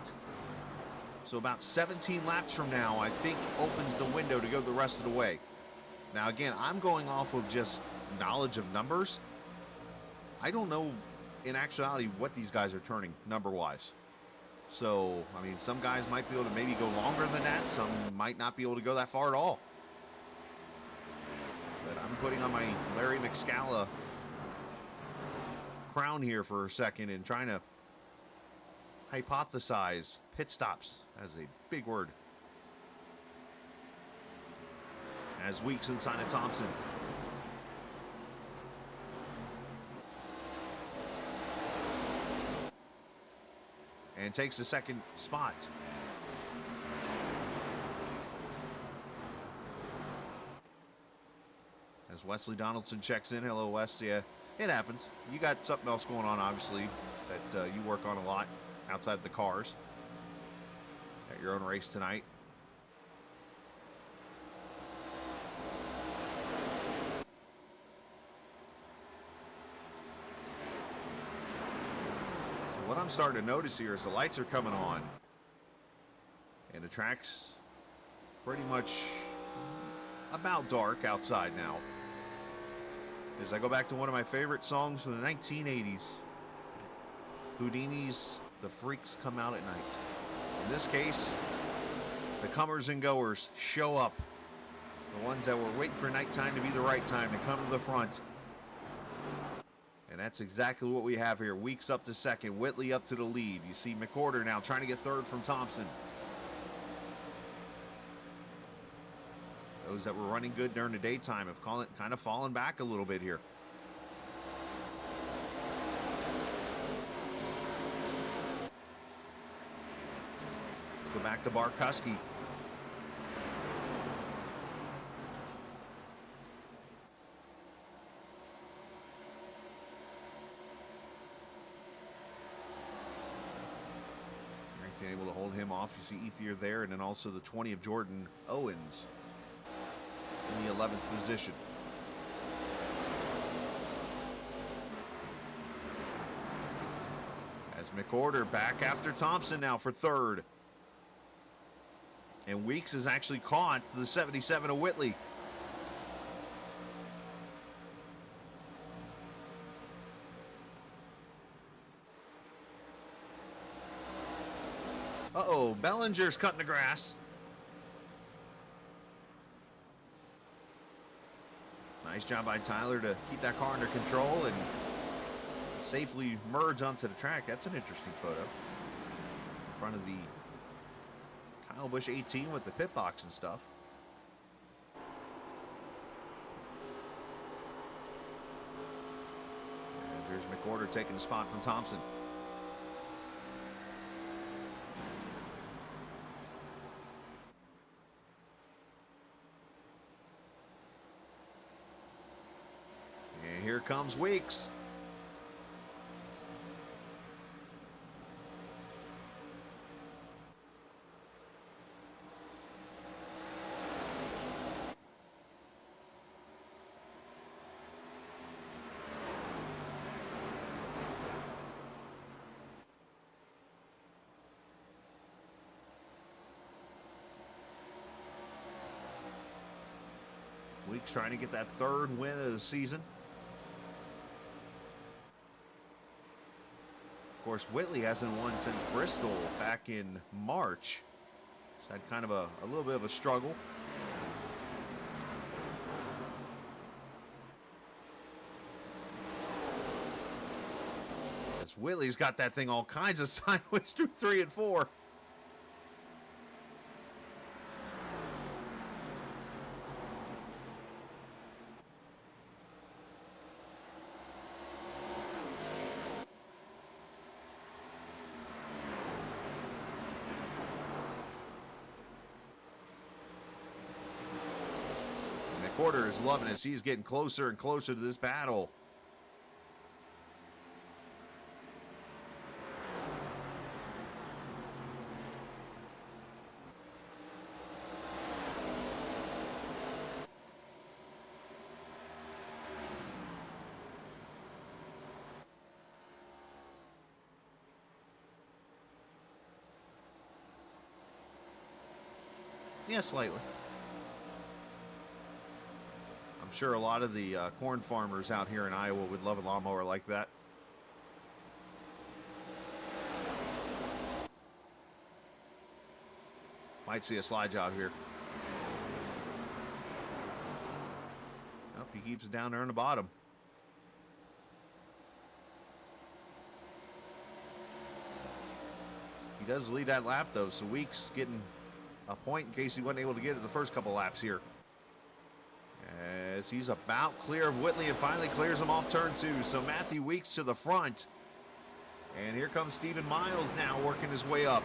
so about 17 laps from now, I think opens the window to go the rest of the way. Now again, I'm going off of just knowledge of numbers, I don't know in actuality what these guys are turning number-wise. So, I mean, some guys might be able to maybe go longer than that. Some might not be able to go that far at all. But I'm putting on my Larry McScala crown here for a second and trying to hypothesize pit stops as a big word. As Weeks inside of Thompson. And takes the second spot. As Wesley Donaldson checks in. Hello, Wes. Yeah, it happens. You got something else going on, obviously, that you work on a lot outside the cars. At your own race tonight. What I'm starting to notice here is the lights are coming on. And the track's pretty much about dark outside now. As I go back to one of my favorite songs from the 1980s. Houdini's The Freaks Come Out at Night. In this case, the comers and goers show up. The ones that were waiting for nighttime to be the right time to come to the front. And that's exactly what we have here. Weeks up to second, Whitley up to the lead. You see McWhorter now trying to get third from Thompson. Those that were running good during the daytime have kind of fallen back a little bit here. Let's go back to Barkowski. Able to hold him off. You see Ethier there, and then also the 20 of Jordan Owens in the 11th position. As McWhorter back after Thompson now for third. And Weeks is actually caught to the 77 of Whitley. Uh-oh, Bellinger's cutting the grass. Nice job by Tyler to keep that car under control and safely merge onto the track. That's an interesting photo. In front of the Kyle Busch 18 with the pit box and stuff. And there's McWhorter taking the spot from Thompson. Here comes Weeks. Weeks trying to get that third win of the season. Of course, Whitley hasn't won since Bristol back in March. He's had kind of a little bit of a struggle. As Whitley's got that thing all kinds of sideways through 3 and 4. McWhorter is loving it. He's getting closer and closer to this battle. Yeah, slightly. I'm sure a lot of the corn farmers out here in Iowa would love a lawnmower like that. Might see a slide job here. Nope, he keeps it down there in the bottom. He does lead that lap, though, so Weeks getting a point in case he wasn't able to get it the first couple laps here. As he's about clear of Whitley and finally clears him off turn 2. So Matthew Weeks to the front. And here comes Stephen Miles now working his way up.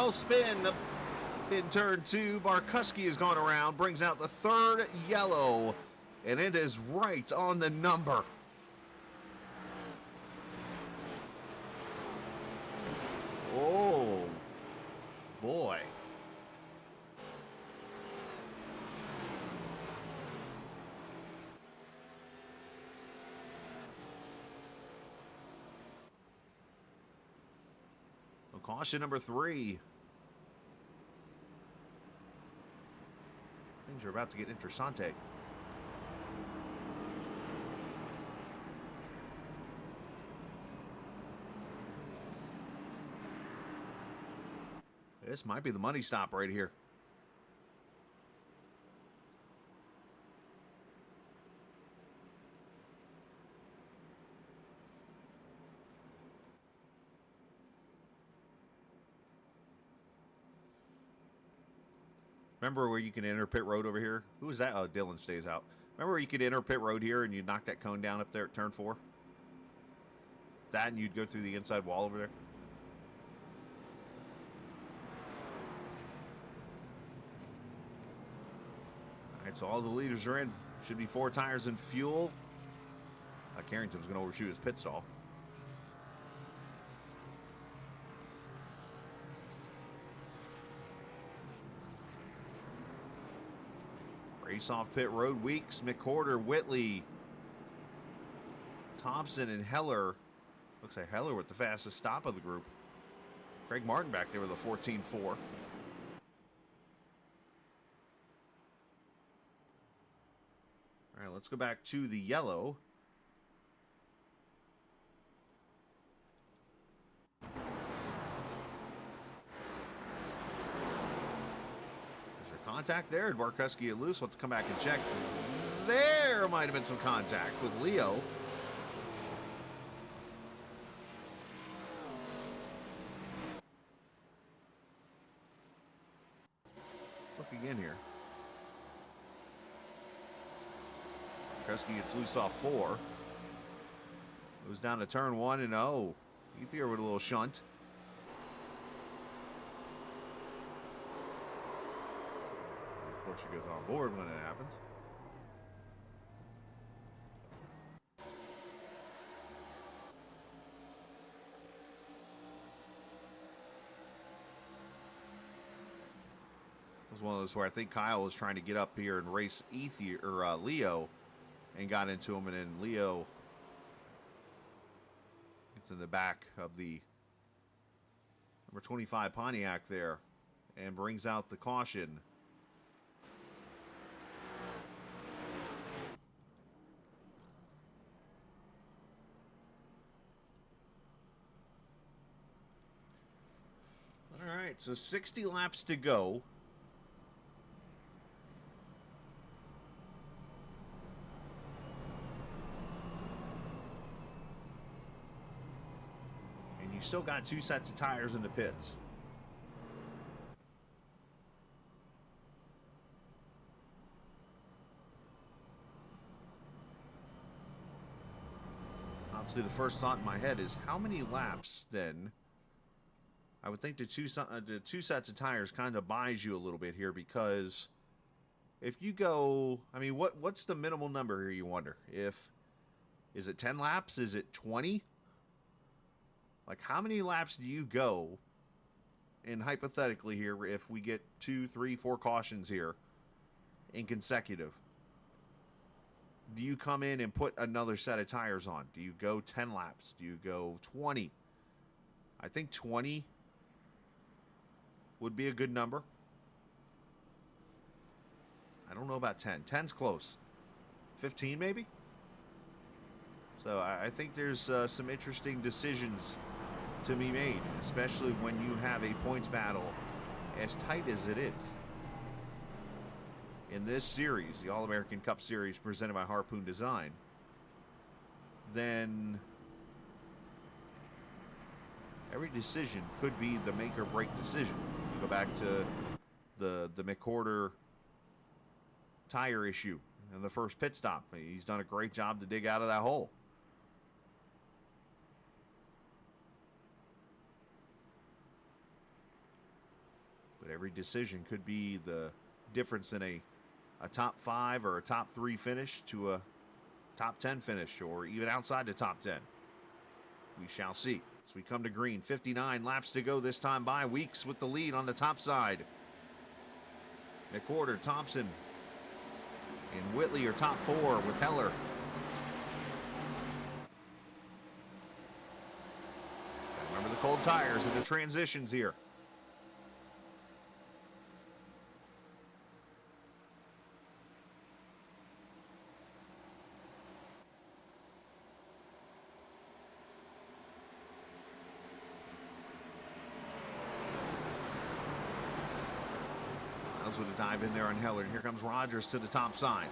Oh, spin up in turn 2. Barkuski has gone around, brings out the third yellow, and it is right on the number. Oh, boy. Caution number 3. Things are about to get interessante. This might be the money stop right here. Remember where you can enter pit road over here? Who is that? Oh, Dylan stays out. Remember where you could enter pit road here and you knock that cone down up there at turn 4? That and you'd go through the inside wall over there? All right, so all the leaders are in. Should be 4 tires and fuel. Carrington's going to overshoot his pit stall. Race off pit road. Weeks, McCorder, Whitley, Thompson, and Heller. Looks like Heller with the fastest stop of the group. Craig Martin back there with a 14.4. All right, let's go back to the yellow. Contact there. Barkuski get loose. We'll have to come back and check. There might have been some contact with Leo. Look again here. Barkuski gets loose off 4. Goes down to turn 1 and oh, Ethier with a little shunt. Of course, she goes on board when it happens. It was one of those where I think Kyle was trying to get up here and race Ethier or Leo, and got into him, and then Leo gets in the back of the number 25 Pontiac there, and brings out the caution. All right, so 60 laps to go. And you still got 2 sets of tires in the pits. Obviously, the first thought in my head is how many laps then? I would think the two sets of tires kind of buys you a little bit here, because if you go, I mean, what's the minimal number here, you wonder? Is it 10 laps? Is it 20? Like, how many laps do you go, and hypothetically here, if we get 2, 3, 4 cautions here in consecutive, do you come in and put another set of tires on? Do you go 10 laps? Do you go 20? I think 20 would be a good number. I don't know about 10. 10's close. 15 maybe? So I think there's some interesting decisions to be made, especially when you have a points battle as tight as it is. In this series, the All-American Cup Series presented by Harpoon Design, then every decision could be the make or break decision. You go back to the McWhorter tire issue in the first pit stop. He's done a great job to dig out of that hole. But every decision could be the difference in a top 5 or a top 3 finish to a top 10 finish, or even outside the top 10. We shall see. As we come to green, 59 laps to go this time by. Weeks with the lead on the top side. McWhorter, Thompson, and Whitley are top 4 with Heller. Remember the cold tires and the transitions here. With a dive in there on Heller. And here comes Rogers to the top side.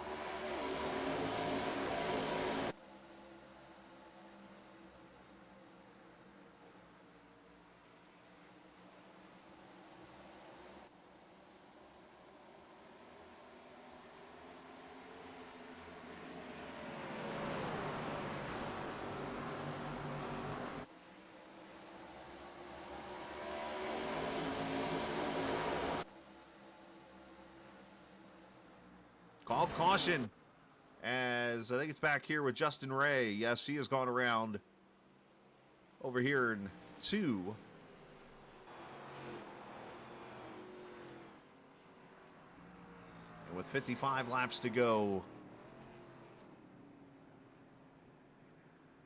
Called caution, as I think it's back here with Justin Ray. Yes, he has gone around over here in 2. And with 55 laps to go.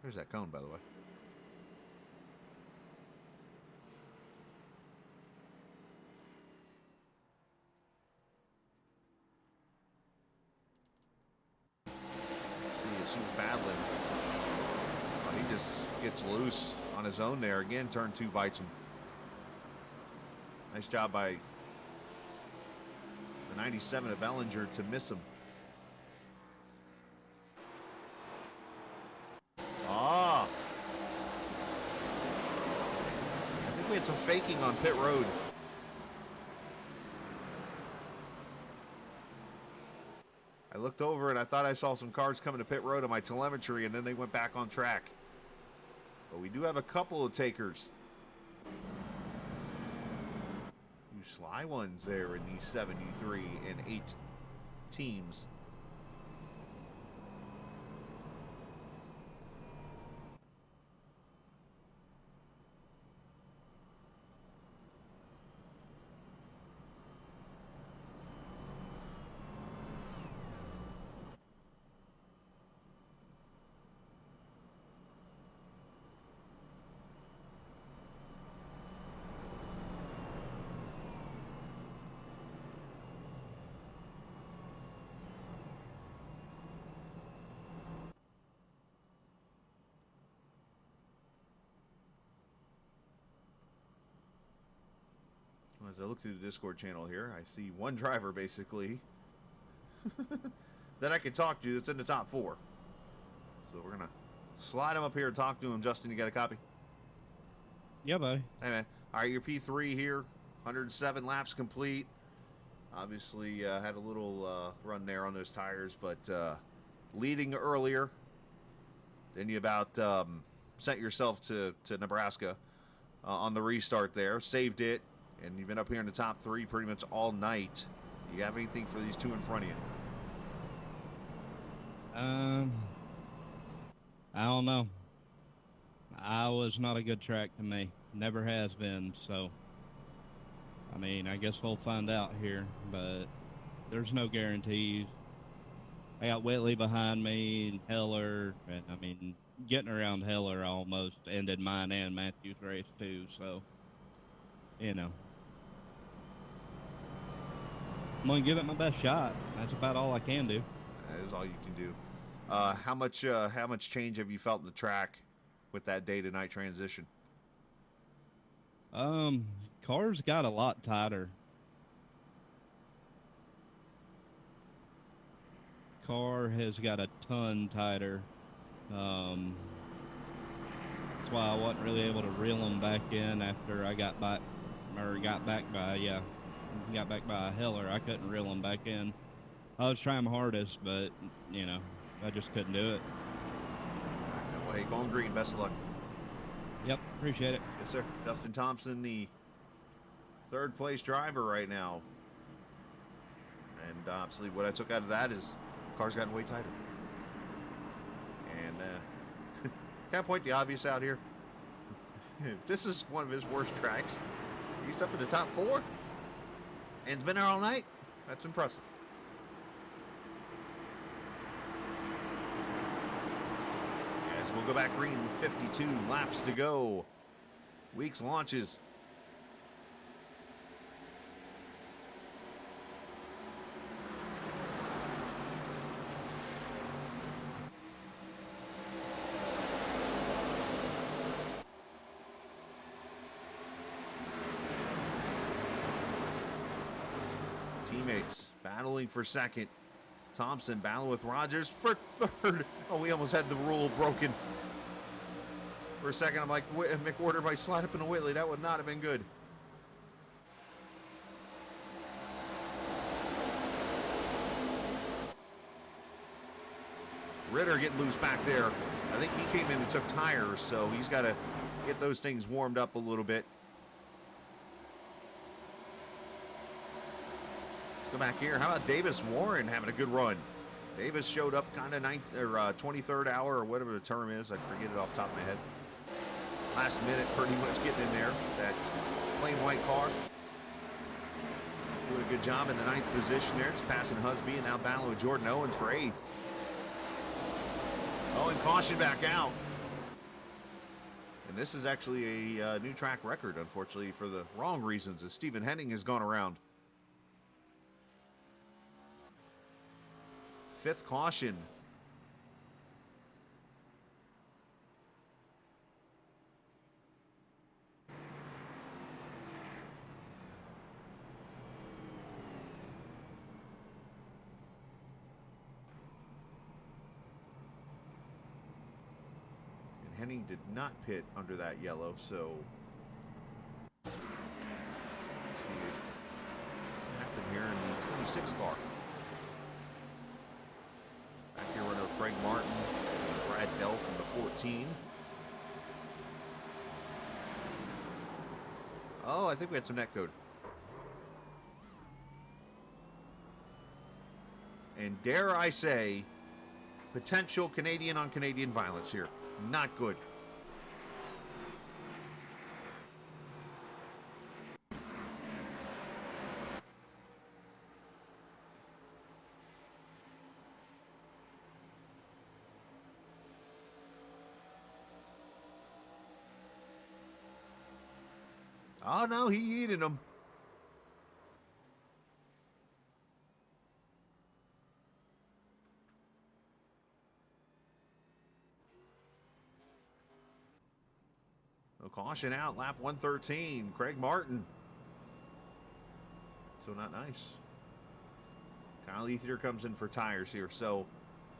There's that cone, by the way. Battling. Oh, he just gets loose on his own there. Again, turn 2 bites him. Nice job by the 97 of Bellinger to miss him. Ah. I think we had some faking on pit road. I looked over and I thought I saw some cars coming to pit road on my telemetry, and then they went back on track. But we do have a couple of takers. You sly ones there in the 73 and 8 teams. As I look through the Discord channel here, I see one driver basically that I could talk to that's in the top 4. So we're going to slide him up here and talk to him. Justin, you got a copy? Yeah, buddy. Hey, man. All right, your P3 here, 107 laps complete. Obviously had a little run there on those tires, but leading earlier. Then you about sent yourself to Nebraska on the restart there. Saved it. And you've been up here in the top 3 pretty much all night. Do you have anything for these 2 in front of you? I don't know. Iowa's not a good track to me. Never has been. So, I mean, I guess we'll find out here, but there's no guarantees. I got Whitley behind me and Heller, and I mean, getting around Heller almost ended mine and Matthew's race too. So, you know, I'm gonna give it my best shot. That's about all I can do. That is all you can do. How much change have you felt in the track with that day to night transition? Cars got a lot tighter. Car has got a ton tighter. That's why I wasn't really able to reel them back in after I got back by a Heller. I couldn't reel them back in. I was trying my hardest, but you know, I just couldn't do it. Well, hey, going green. Best of luck. Yep, appreciate it. Yes, sir. Justin Thompson, the third place driver right now. And obviously what I took out of that is car's gotten way tighter. And can't point the obvious out here. If this is one of his worst tracks, he's up in the top 4 and's been there all night. That's impressive. As we'll go back green, 52 laps to go. Weeks launches. Teammates battling for second. Thompson battling with Rogers for third. Oh, we almost had the rule broken. For a second, I'm like, McWhorter might slide up into Whitley. That would not have been good. Ritter getting loose back there. I think he came in and took tires, so he's got to get those things warmed up a little bit. Go back here. How about Davis Warren having a good run? Davis showed up kind of 23rd hour or whatever the term is. I forget it off the top of my head. Last minute, pretty much getting in there. That plain white car. Doing a good job in the 9th position there. Just passing Husby and now battling with Jordan Owens for 8th. Oh, and caution back out. And this is actually a new track record, unfortunately, for the wrong reasons, as Stephen Henning has gone around. 5th caution. And Henning did not pit under that yellow, so see what happened here in the 26 car. Back here, runner Craig Martin, and Brad Dell from the 14. Oh, I think we had some netcode. And dare I say, potential Canadian on Canadian violence here. Not good. Oh, no, he eating them. No caution out, lap 113. Craig Martin. So not nice. Kyle Ethier comes in for tires here. So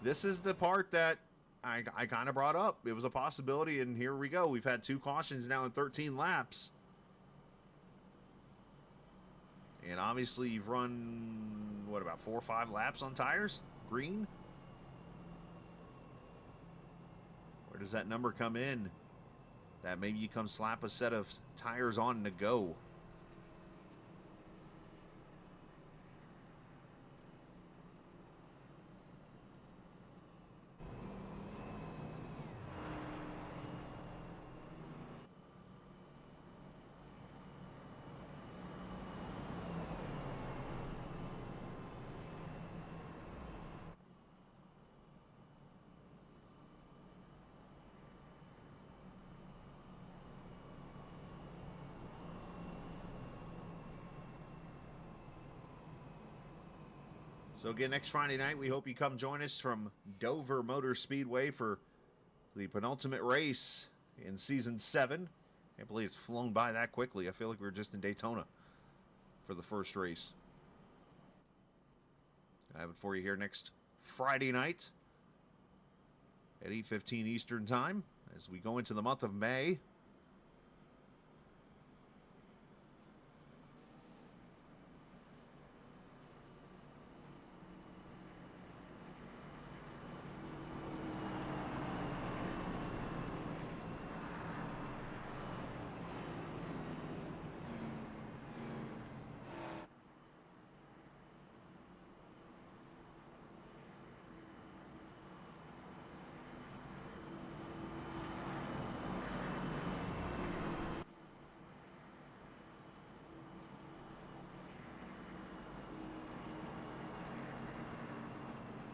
this is the part that I kind of brought up. It was a possibility, and here we go. We've had 2 cautions now in 13 laps. And obviously you've run, what, about 4 or 5 laps on tires? Green? Where does that number come in? That maybe you come slap a set of tires on to go. So again, next Friday night, we hope you come join us from Dover Motor Speedway for the penultimate race in Season 7. Can't believe it's flown by that quickly. I feel like we were just in Daytona for the first race. I have it for you here next Friday night at 8:15 Eastern Time as we go into the month of May.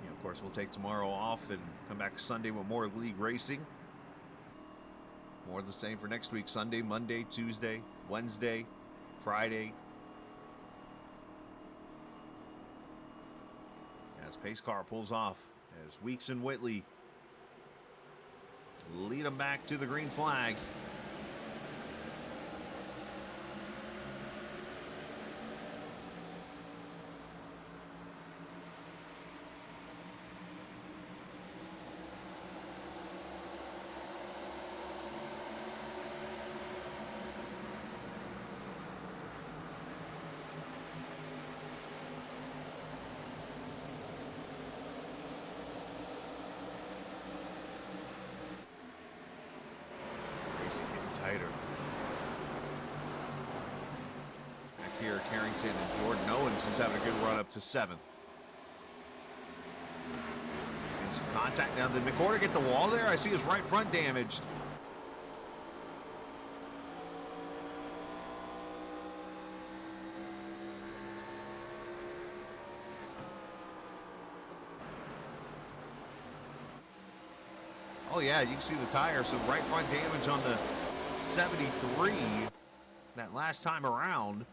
Of course, we'll take tomorrow off and come back Sunday with more league racing. More of the same for next week. Sunday, Monday, Tuesday, Wednesday, Friday. As pace car pulls off, as Weeks and Whitley lead them back to the green flag. Tighter. Back here, Carrington and Jordan Owens, who's having a good run up to 7th. And some contact now. Did McWhorter get the wall there? I see his right front damaged. Oh yeah, you can see the tire. So right front damage on the 73 that last time around.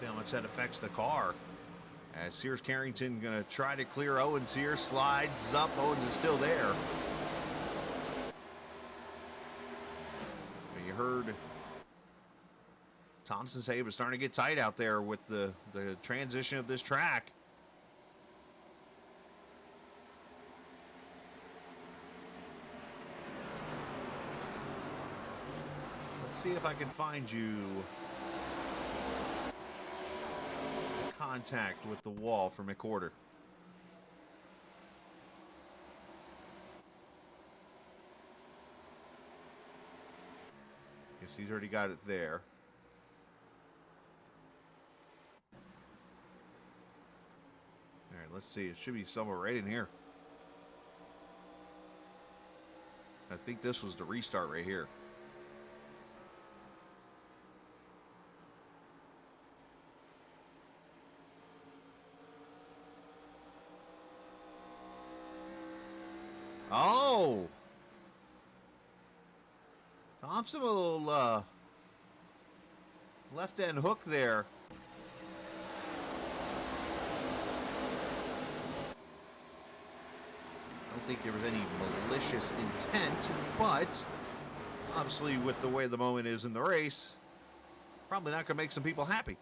See how much that affects the car. As here's Carrington going to try to clear Owens here. Slides up. Owens is still there. You heard Thompson say it was starting to get tight out there with the transition of this track. Let's see if I can find you contact with the wall for McWhorter. Guess he's already got it there. All right, let's see. It should be somewhere right in here. I think this was the restart right here. Oh! Thompson with a little left end hook there. I don't think there was any malicious intent, but obviously with the way the moment is in the race, probably not going to make some people happy.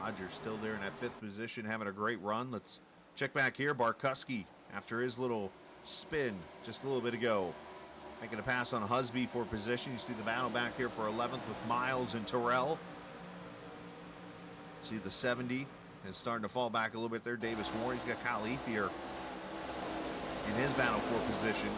Rogers still there in that 5th position, having a great run. Let's check back here. Barkowski, after his little spin just a little bit ago. Making a pass on Husby for position. You see the battle back here for 11th with Miles and Terrell. See the 70 is starting to fall back a little bit there. Davis Moore. He's got Kyle Ethier in his battle for position.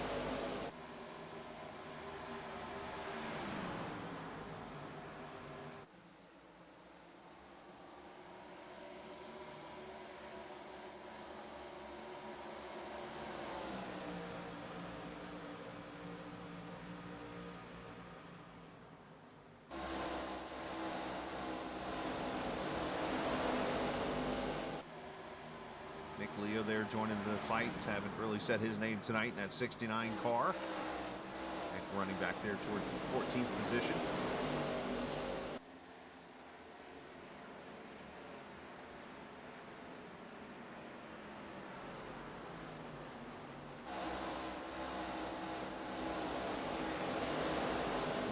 Nick Leo there joining the fight. Haven't really said his name tonight in that 69 car. Nick running back there towards the 14th position.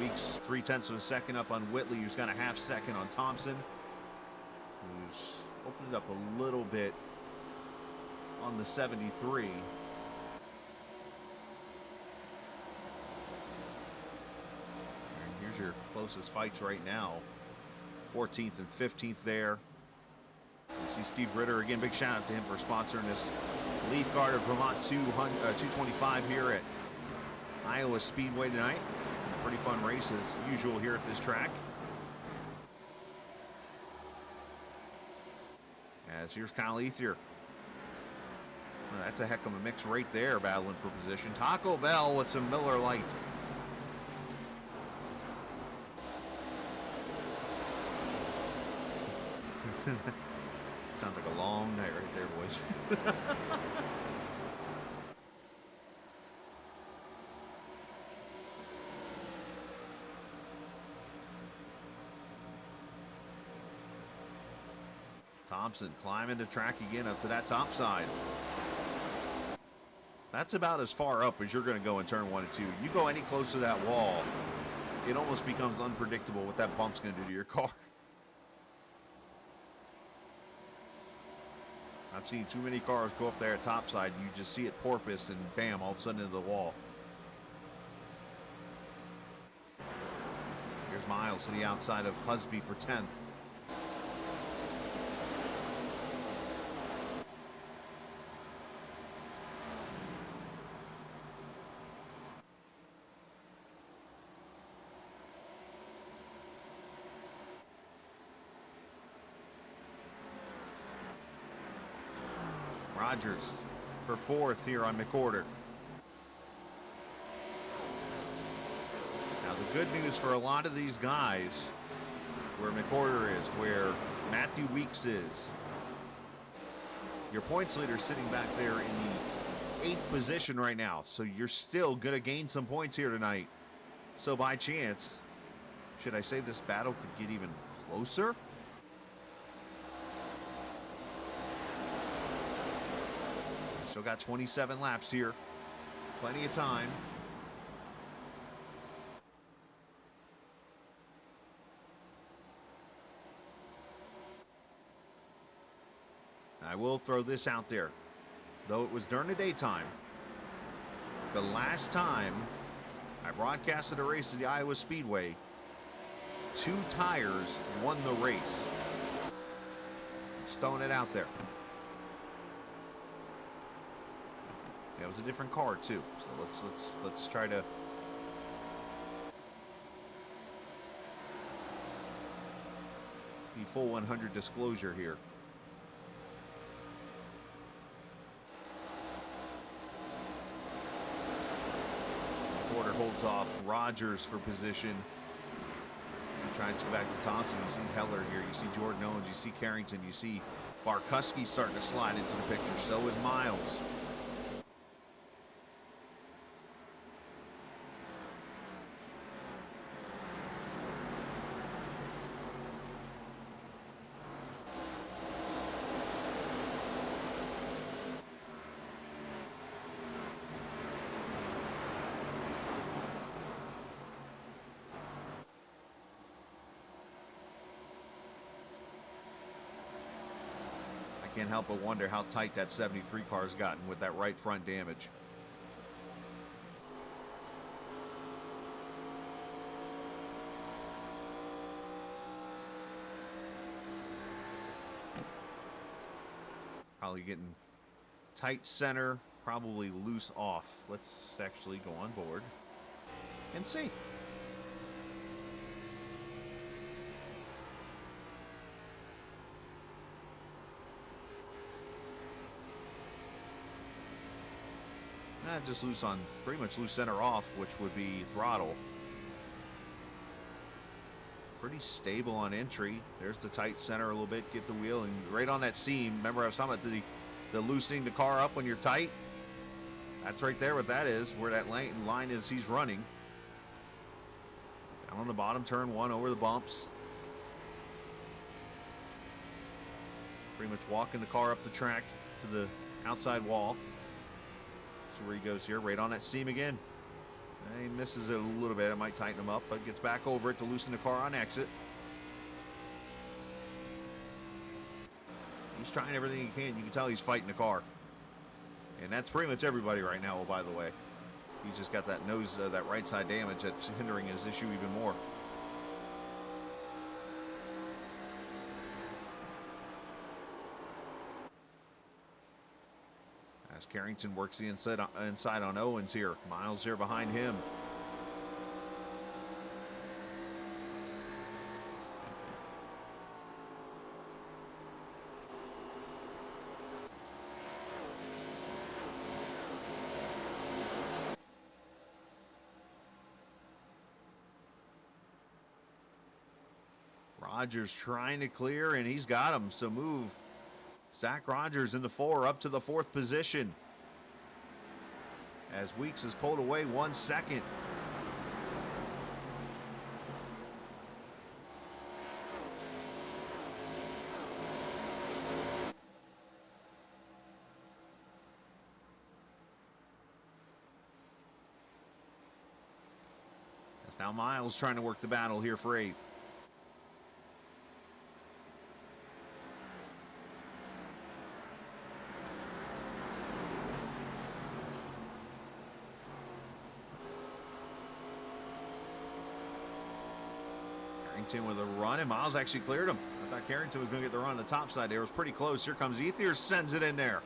Weeks 0.3 of a second up on Whitley, who's got a half second on Thompson, who's opened it up a little bit on the 73. And here's your closest fights right now. 14th and 15th there. You see Steve Ritter again. Big shout out to him for sponsoring this Leafguard of Vermont 225 here at Iowa Speedway tonight. Pretty fun race as usual here at this track. As here's Kyle Ethier. Well, that's a heck of a mix right there, battling for position. Taco Bell with some Miller Lite. Sounds like a long night right there, boys. Thompson climbing the track again up to that top side. That's about as far up as you're going to go in turn 1 and 2. You go any closer to that wall, it almost becomes unpredictable what that bump's going to do to your car. I've seen too many cars go up there at topside. You just see it porpoise and bam, all of a sudden into the wall. Here's Miles to the outside of Husby for 10th. Rogers for 4th here on McOrder. Now the good news for a lot of these guys, where McOrder is, where Matthew Weeks is, your points leader sitting back there in the 8th position right now. So you're still going to gain some points here tonight. So by chance, should I say this battle could get even closer? Still got 27 laps here. Plenty of time. I will throw this out there. Though it was during the daytime, the last time I broadcasted a race at the Iowa Speedway, 2 tires won the race. Just throwing it out there. Yeah, it was a different car too. So let's try to be full 100 disclosure here. Porter holds off Rogers for position. He tries to go back to Thompson. You see Heller here. You see Jordan Owens. You see Carrington. You see Barkuski starting to slide into the picture. So is Miles. Can't help but wonder how tight that 73 car has gotten with that right front damage. Probably getting tight center, probably loose off. Let's actually go on board and see. Just loose on, pretty much loose center off, which would be throttle. Pretty stable on entry. There's the tight center a little bit, get the wheel, and right on that seam. Remember I was talking about the loosening the car up when you're tight? That's right there what that is, where that line is he's running. Down on the bottom, turn one, over the bumps. Pretty much walking the car up the track to the outside wall. Where he goes here, right on that seam again. He misses it a little bit. It might tighten him up, but gets back over it to loosen the car on exit. He's trying everything he can. You can tell he's fighting the car. And that's pretty much everybody right now, by the way. He's just got that nose, that right side damage that's hindering his issue even more. As Carrington works the inside on Owens here. Miles here behind him. Rogers trying to clear, and he's got him, so move. Zach Rogers in the 4, up to the 4th position. As Weeks is pulled away 1 second. As now Miles trying to work the battle here for 8th. With a run, and Miles actually cleared him. I thought Carrington was going to get the run on the top side there. It was pretty close. Here comes Ethier, sends it in there.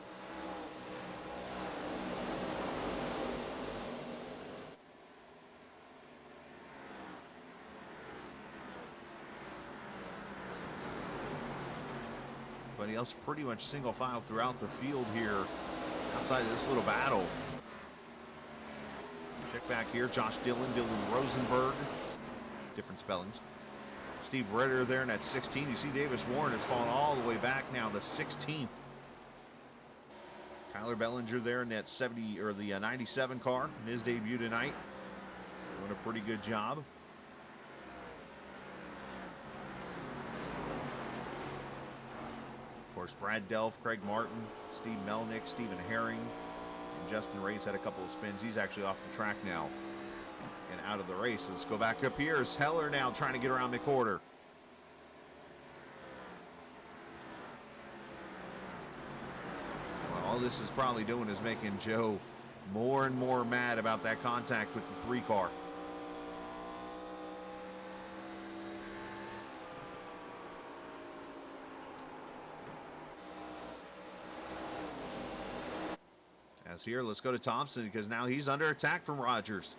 Everybody else pretty much single file throughout the field here outside of this little battle. Check back here. Josh Dillon, Dylan Rosenberg. Different spellings. Steve Ritter there in that 16. You see Davis Warren has fallen all the way back now to 16th. Tyler Bellinger there in that 70 or the 97 car in his debut tonight. Doing a pretty good job. Of course, Brad Delph, Craig Martin, Steve Melnick, Stephen Herring, and Justin Ray's had a couple of spins. He's actually off the track now and out of the race. Let's go back up here. It's Heller now trying to get around McWhorter. Well, all this is probably doing is making Joe more and more mad about that contact with the 3 car. As here, let's go to Thompson because now he's under attack from Rogers.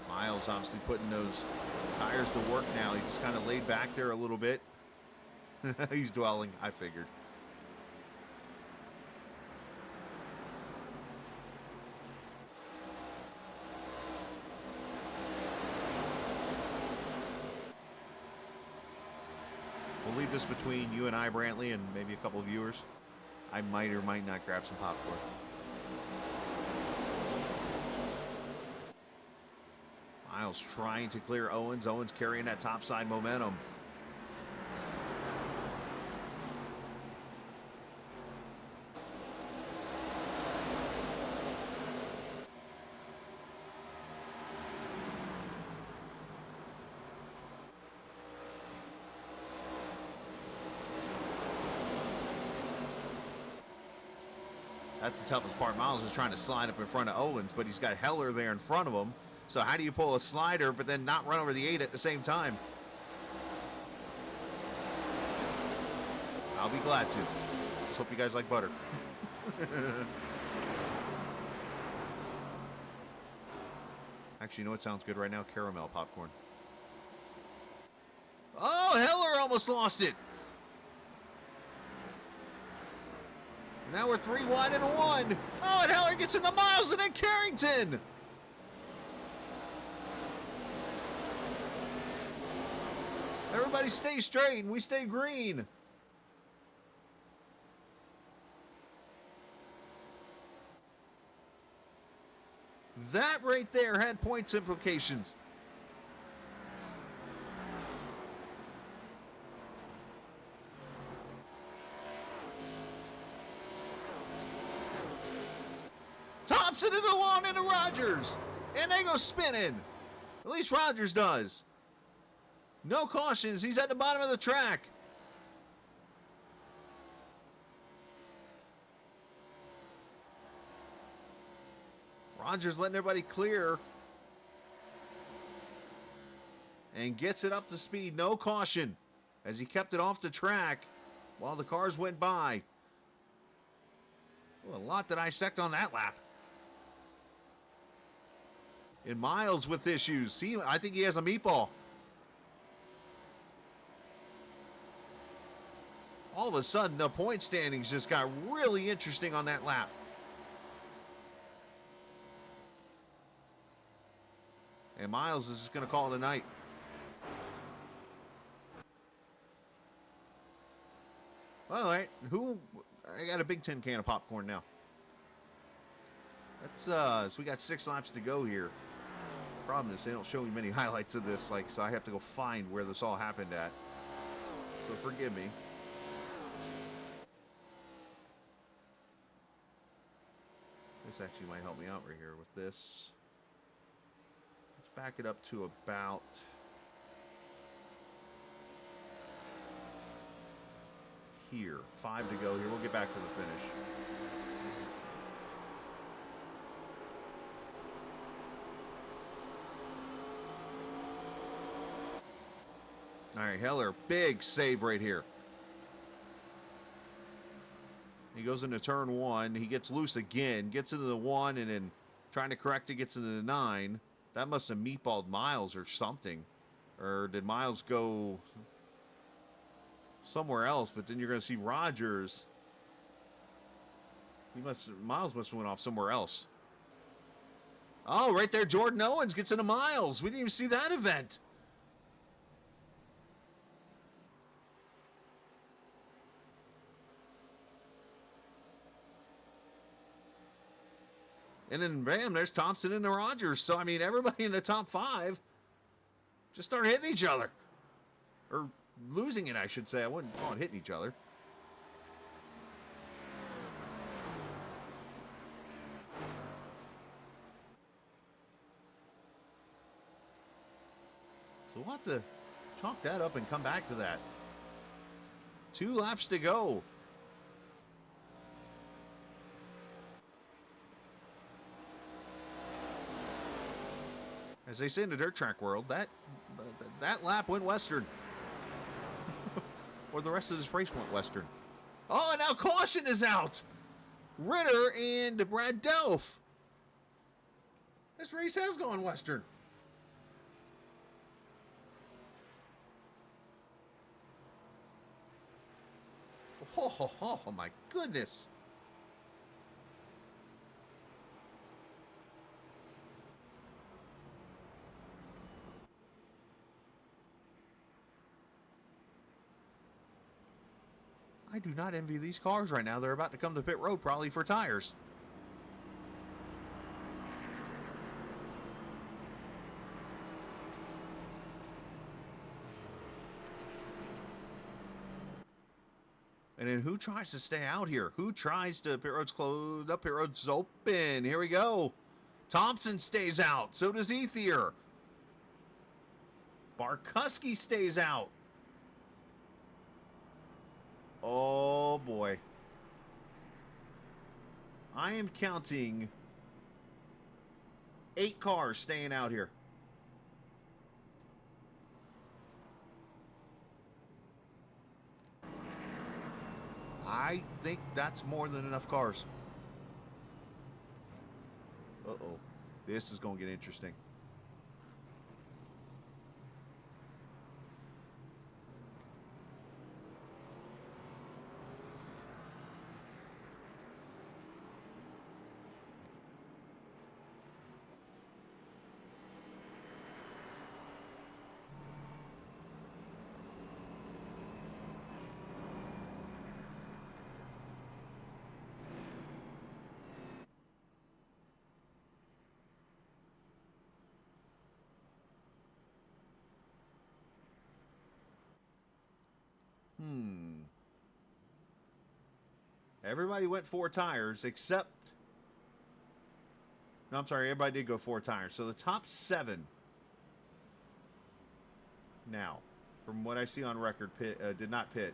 Miles obviously putting those tires to work now. He's just kind of laid back there a little bit. He's dwelling, I figured. We'll leave this between you and I, Brantley, and maybe a couple of viewers. I might or might not grab some popcorn. Miles trying to clear Owens. Owens carrying that top side momentum. That's the toughest part. Miles is trying to slide up in front of Owens, but he's got Heller there in front of him. So how do you pull a slider but then not run over the 8 at the same time? I'll be glad to. Just hope you guys like butter. Actually, you know what sounds good right now? Caramel popcorn. Oh, Heller almost lost it. Now we're 3 wide and 1. Oh, and Heller gets into Miles and then Carrington. Everybody stay straight and we stay green. That right there had points implications. Thompson to the lawn into Rogers. And they go spinning. At least Rogers does. No cautions. He's at the bottom of the track. Rogers letting everybody clear. And gets it up to speed. No caution. As he kept it off the track while the cars went by. Ooh, a lot to dissect on that lap. And Miles with issues. See, I think he has a meatball. All of a sudden, the point standings just got really interesting on that lap. And Miles is just going to call it a night. All right, I got a big tin can of popcorn now. So we got 6 laps to go here. Problem is they don't show me many highlights of this, so I have to go find where this all happened at. So forgive me. This actually might help me out right here with this. Let's back it up to about here. 5 to go here. We'll get back to the finish. All right, Heller, big save right here. He goes into turn 1. He gets loose again, gets into the 1, and then trying to correct it, gets into the 9. That must have meatballed Miles or something. Or did Miles go somewhere else? But then you're going to see Rogers. Miles must have went off somewhere else. Oh, right there, Jordan Owens gets into Miles. We didn't even see that event. And then, bam, there's Thompson and the Rogers. So, I mean, everybody in the top 5 just started hitting each other. Or losing it, I should say. I wouldn't call it hitting each other. So we'll have to chalk that up and come back to that. 2 laps to go. As they say in the dirt track world, that lap went western. Or the rest of this race went western. Oh, and now caution is out. Ritter and Brad Delph. This race has gone western. Oh my goodness. I do not envy these cars right now. They're about to come to pit road probably for tires. And then who tries to stay out here? Who tries to pit road's closed up? Pit road's open. Here we go. Thompson stays out. So does Ethier. Barkuski stays out. Oh boy. I am counting 8 cars staying out here. I think that's more than enough cars. Uh-oh. This is going to get interesting. Everybody went 4 tires except... No, I'm sorry. Everybody did go 4 tires. So the top 7 now, from what I see on record, did not pit.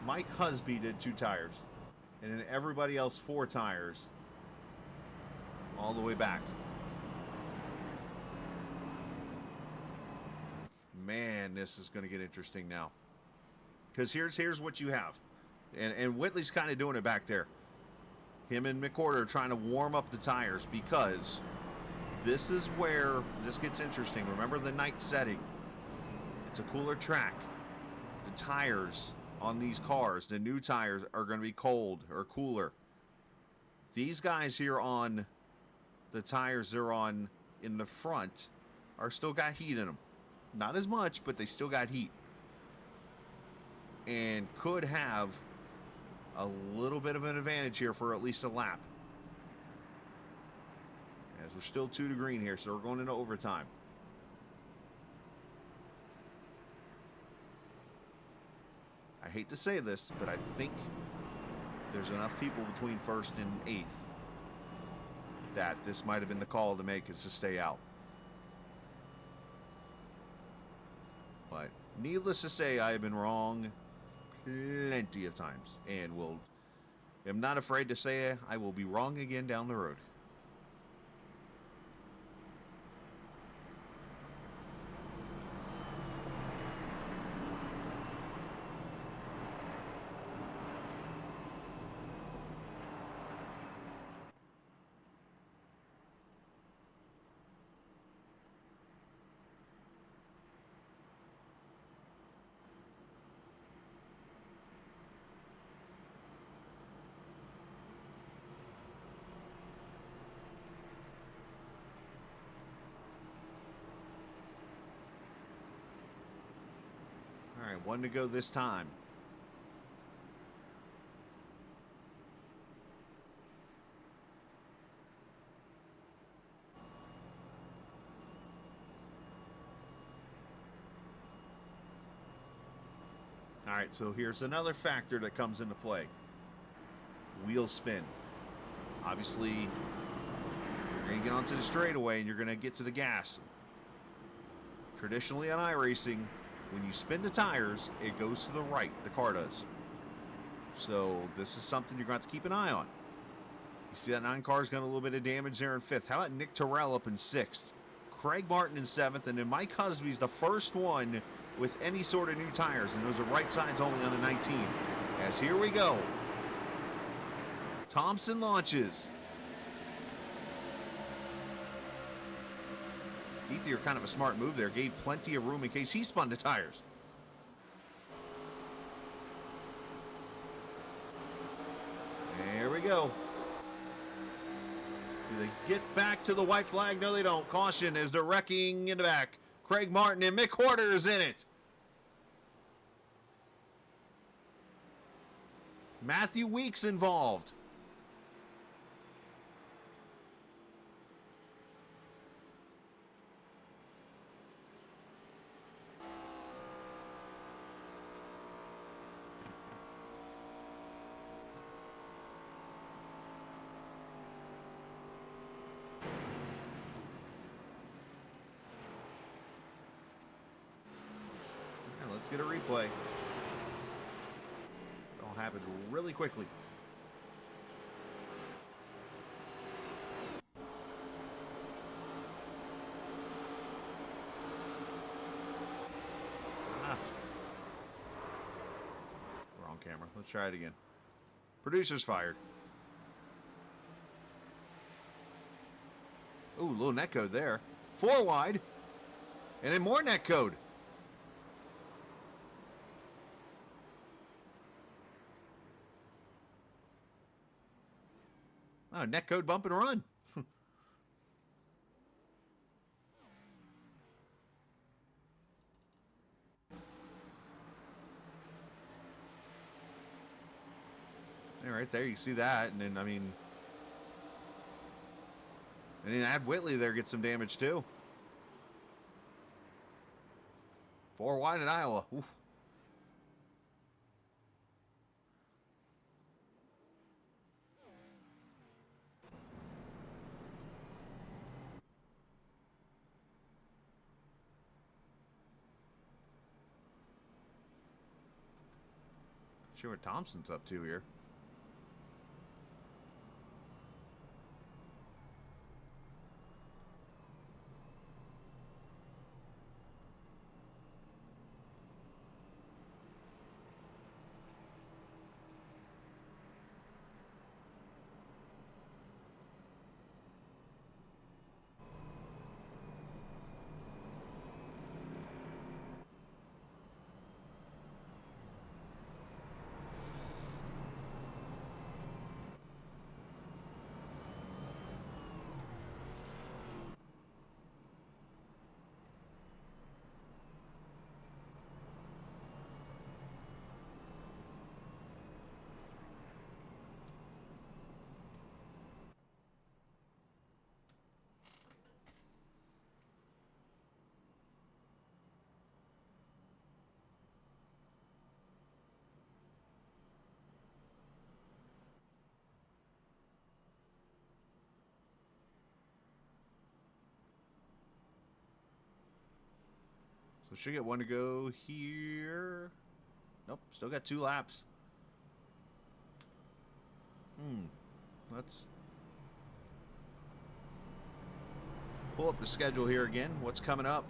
Mike Husby did 2 tires. And then everybody else 4 tires. All the way back. Man, this is going to get interesting now. Because here's what you have. And Whitley's kind of doing it back there. Him and McWhorter are trying to warm up the tires because this is where this gets interesting. Remember the night setting. It's a cooler track. The tires on these cars, the new tires, are going to be cold or cooler. These guys here on the tires they're on in the front are still got heat in them. Not as much, but they still got heat. And could have a little bit of an advantage here for at least a lap. As we're still 2 to green here, so we're going into overtime. I hate to say this, but I think there's enough people between 1st and 8th that this might have been the call to make is to stay out. But needless to say, I have been wrong plenty of times, and am not afraid to say I will be wrong again down the road. All right, 1 to go this time. All right, so here's another factor that comes into play. Wheel spin. Obviously, you're going to get onto the straightaway and you're going to get to the gas. Traditionally on iRacing, when you spin the tires, it goes to the right. The car does. So this is something you're going to have to keep an eye on. You see that 9 car's got a little bit of damage there in 5th. How about Nick Terrell up in 6th? Craig Martin in 7th. And then Mike Husby's the first one with any sort of new tires. And those are right sides only on the 19. As here we go. Thompson launches. Ethier, kind of a smart move there. Gave plenty of room in case he spun the tires. There we go. Do they get back to the white flag? No, they don't. Caution as they're wrecking in the back. Craig Martin and Mick Horter is in it. Matthew Weeks involved. Let's get a replay. It all happened really quickly. Wrong camera. Let's try it again. Producer's fired. Ooh, little net code there. 4 wide. And then more net code. Oh, net code bump and run. Yeah, right there, you see that, and then, I mean... And then add Whitley there, get some damage, too. 4 wide in Iowa. Oof. Sure what Thompson's up to here. So should get one to go here. Nope, still got 2 laps. Let's pull up the schedule here again. What's coming up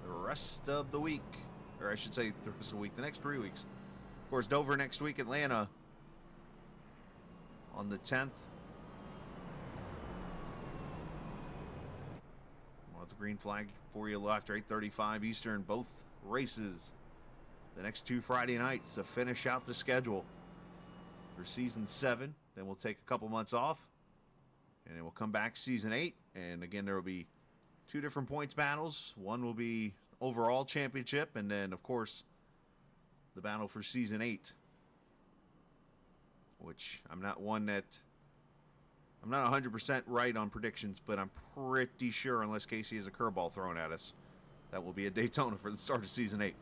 the rest of the week? Or I should say the rest of the week, the next 3 weeks. Of course, Dover next week, Atlanta on the 10th. We'll have the green flag for you after 8:35 Eastern, both races. The next 2 Friday nights to finish out the schedule for season 7. Then we'll take a couple months off, and then we'll come back season 8. And again, there will be 2 different points battles. One will be overall championship, and then of course the battle for season 8, which I'm not 100% right on predictions, but I'm pretty sure, unless Casey has a curveball thrown at us, that will be a Daytona for the start of season 8.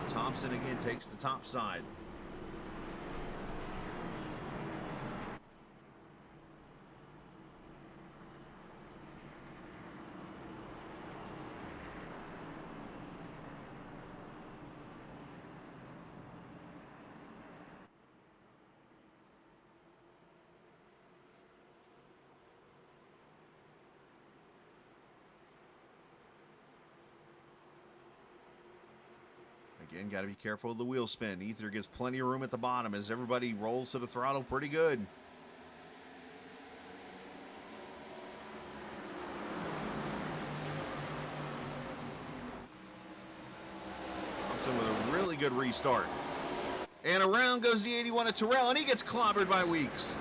Thompson again takes the top side. Again, got to be careful of the wheel spin. Ether gives plenty of room at the bottom as everybody rolls to the throttle pretty good. Thompson with a really good restart. And around goes the 81 of Terrell, and he gets clobbered by Weeks.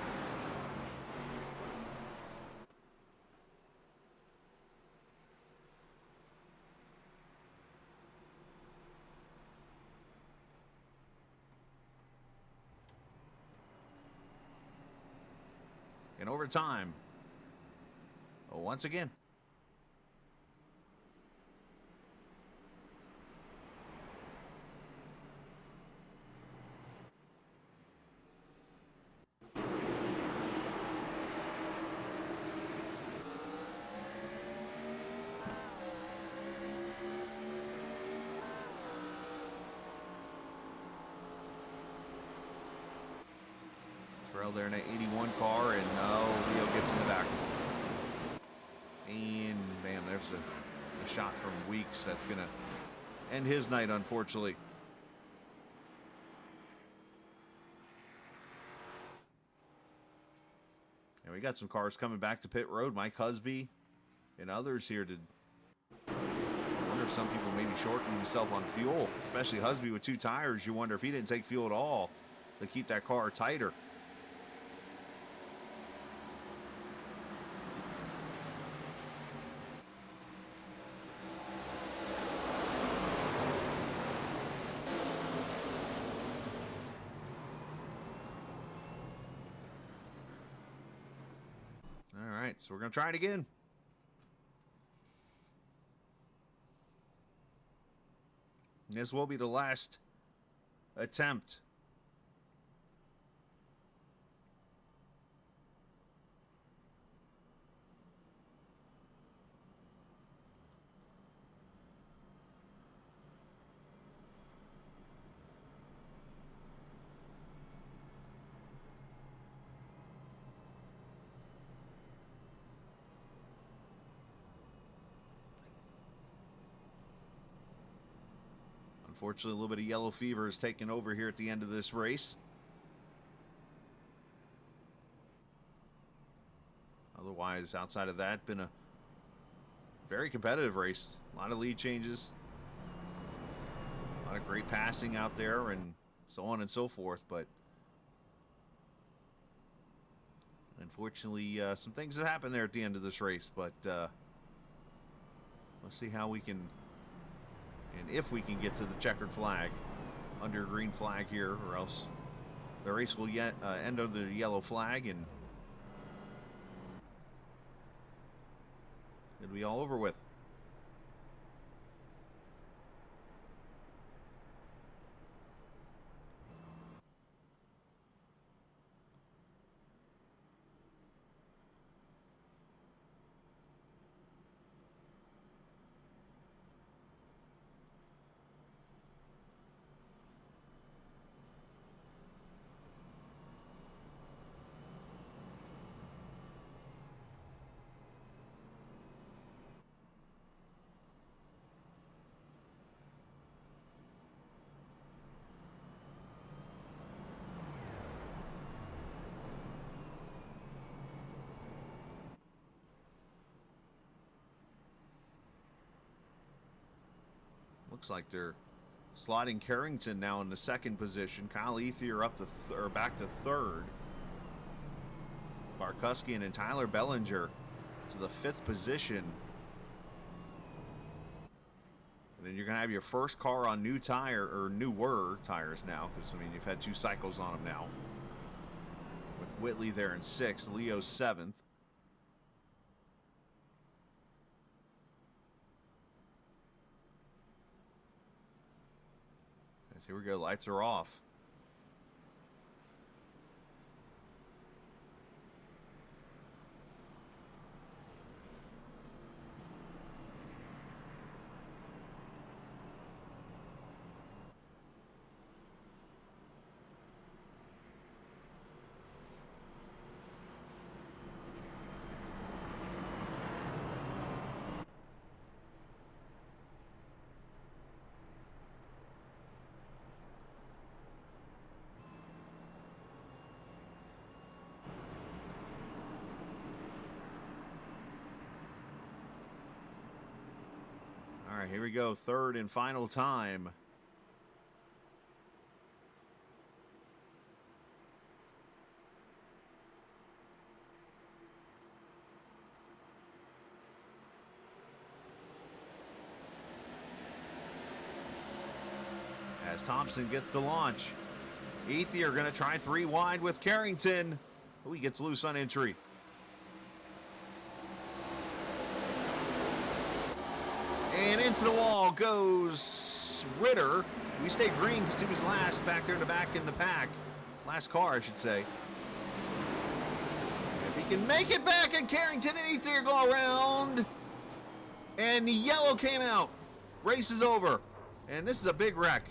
in overtime. Once again. There in an 81 car, and Leo gets in the back. And bam, there's a shot from Weeks that's going to end his night, unfortunately. And we got some cars coming back to pit road. Mike Husby and others here to. I wonder if some people maybe shorten himself on fuel, especially Husby with 2 tires. You wonder if he didn't take fuel at all to keep that car tighter. So we're going to try it again. This will be the last attempt. Unfortunately, a little bit of yellow fever is taking over here at the end of this race. Otherwise, outside of that, been a very competitive race. A lot of lead changes. A lot of great passing out there and so on and so forth. But unfortunately, some things have happened there at the end of this race. But let's see how we can... And if we can get to the checkered flag, under green flag here, or else the race will end under the yellow flag, and it'll be all over with. Looks like they're slotting Carrington now in the second position. Kyle Ethier up to back to third. Barkuskian and Tyler Bellinger to the 5th position. And then you're going to have your first car on new tire, or newer tires now, because, I mean, you've had 2 cycles on them now. With Whitley there in 6th, Leo 7th. Here we go, lights are off. All right, here we go. 3rd and final time. As Thompson gets the launch. Ethier going to try 3 wide with Carrington. Oh, he gets loose on entry. And into the wall goes Ritter. We stayed green because he was last back there in the back in the pack. Last car, I should say. If he can make it back, and Carrington and Ether go around. And the yellow came out. Race is over. And this is a big wreck.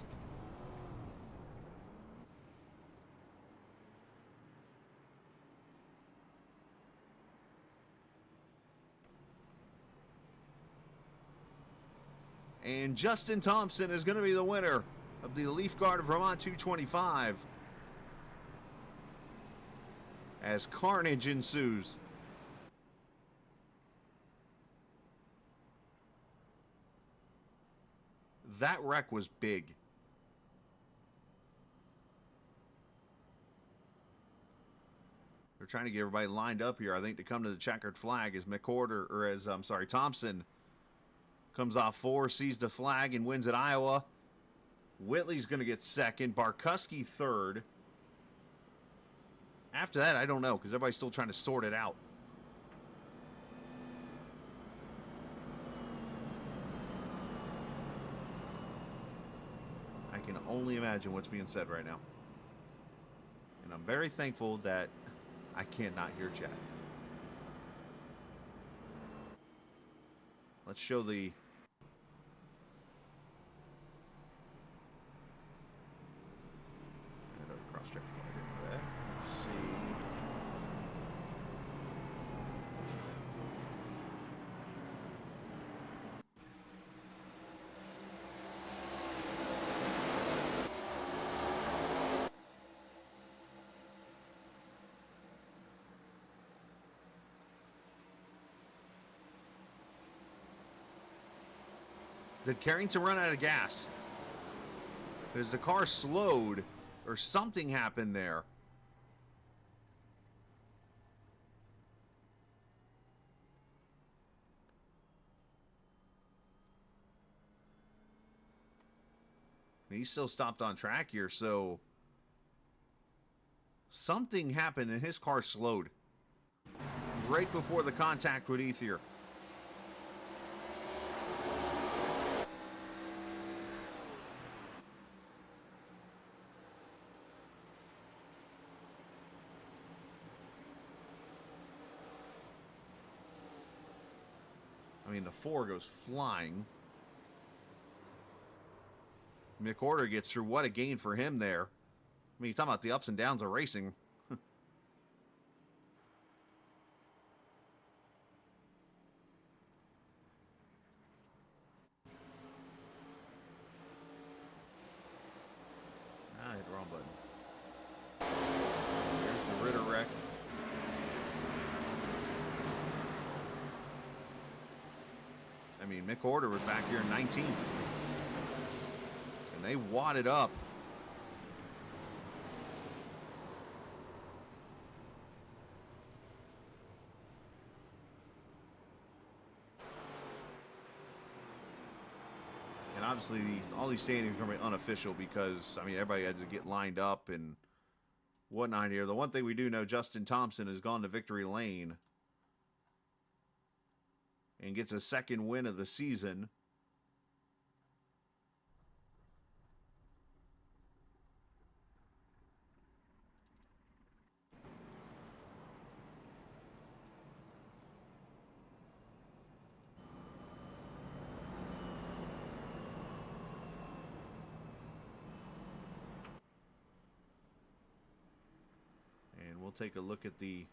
And Justin Thompson is going to be the winner of the Leafguard of Vermont 225. As carnage ensues. That wreck was big. They're trying to get everybody lined up here, I think, to come to the checkered flag as Thompson comes off 4, sees the flag, and wins at Iowa. Whitley's going to get second. Barkuski third. After that, I don't know, because everybody's still trying to sort it out. I can only imagine what's being said right now. And I'm very thankful that I cannot hear chat. Let's show the cross-check for that. Let's see. Did Carrington run out of gas? Because the car slowed, or something happened there. He still stopped on track here, so something happened and his car slowed right before the contact with Ether. I mean, the 4 goes flying. McOrder gets through. What a gain for him there. I mean, you're talking about the ups and downs of racing. I hit the wrong button. There's the Ritter wreck. I mean, McOrder was back here in 19th. And they wadded up. And obviously, all these standings are going to be unofficial because, I mean, everybody had to get lined up and whatnot here. The one thing we do know, Justin Thompson has gone to victory lane and gets a second win of the season. And we'll take a look at the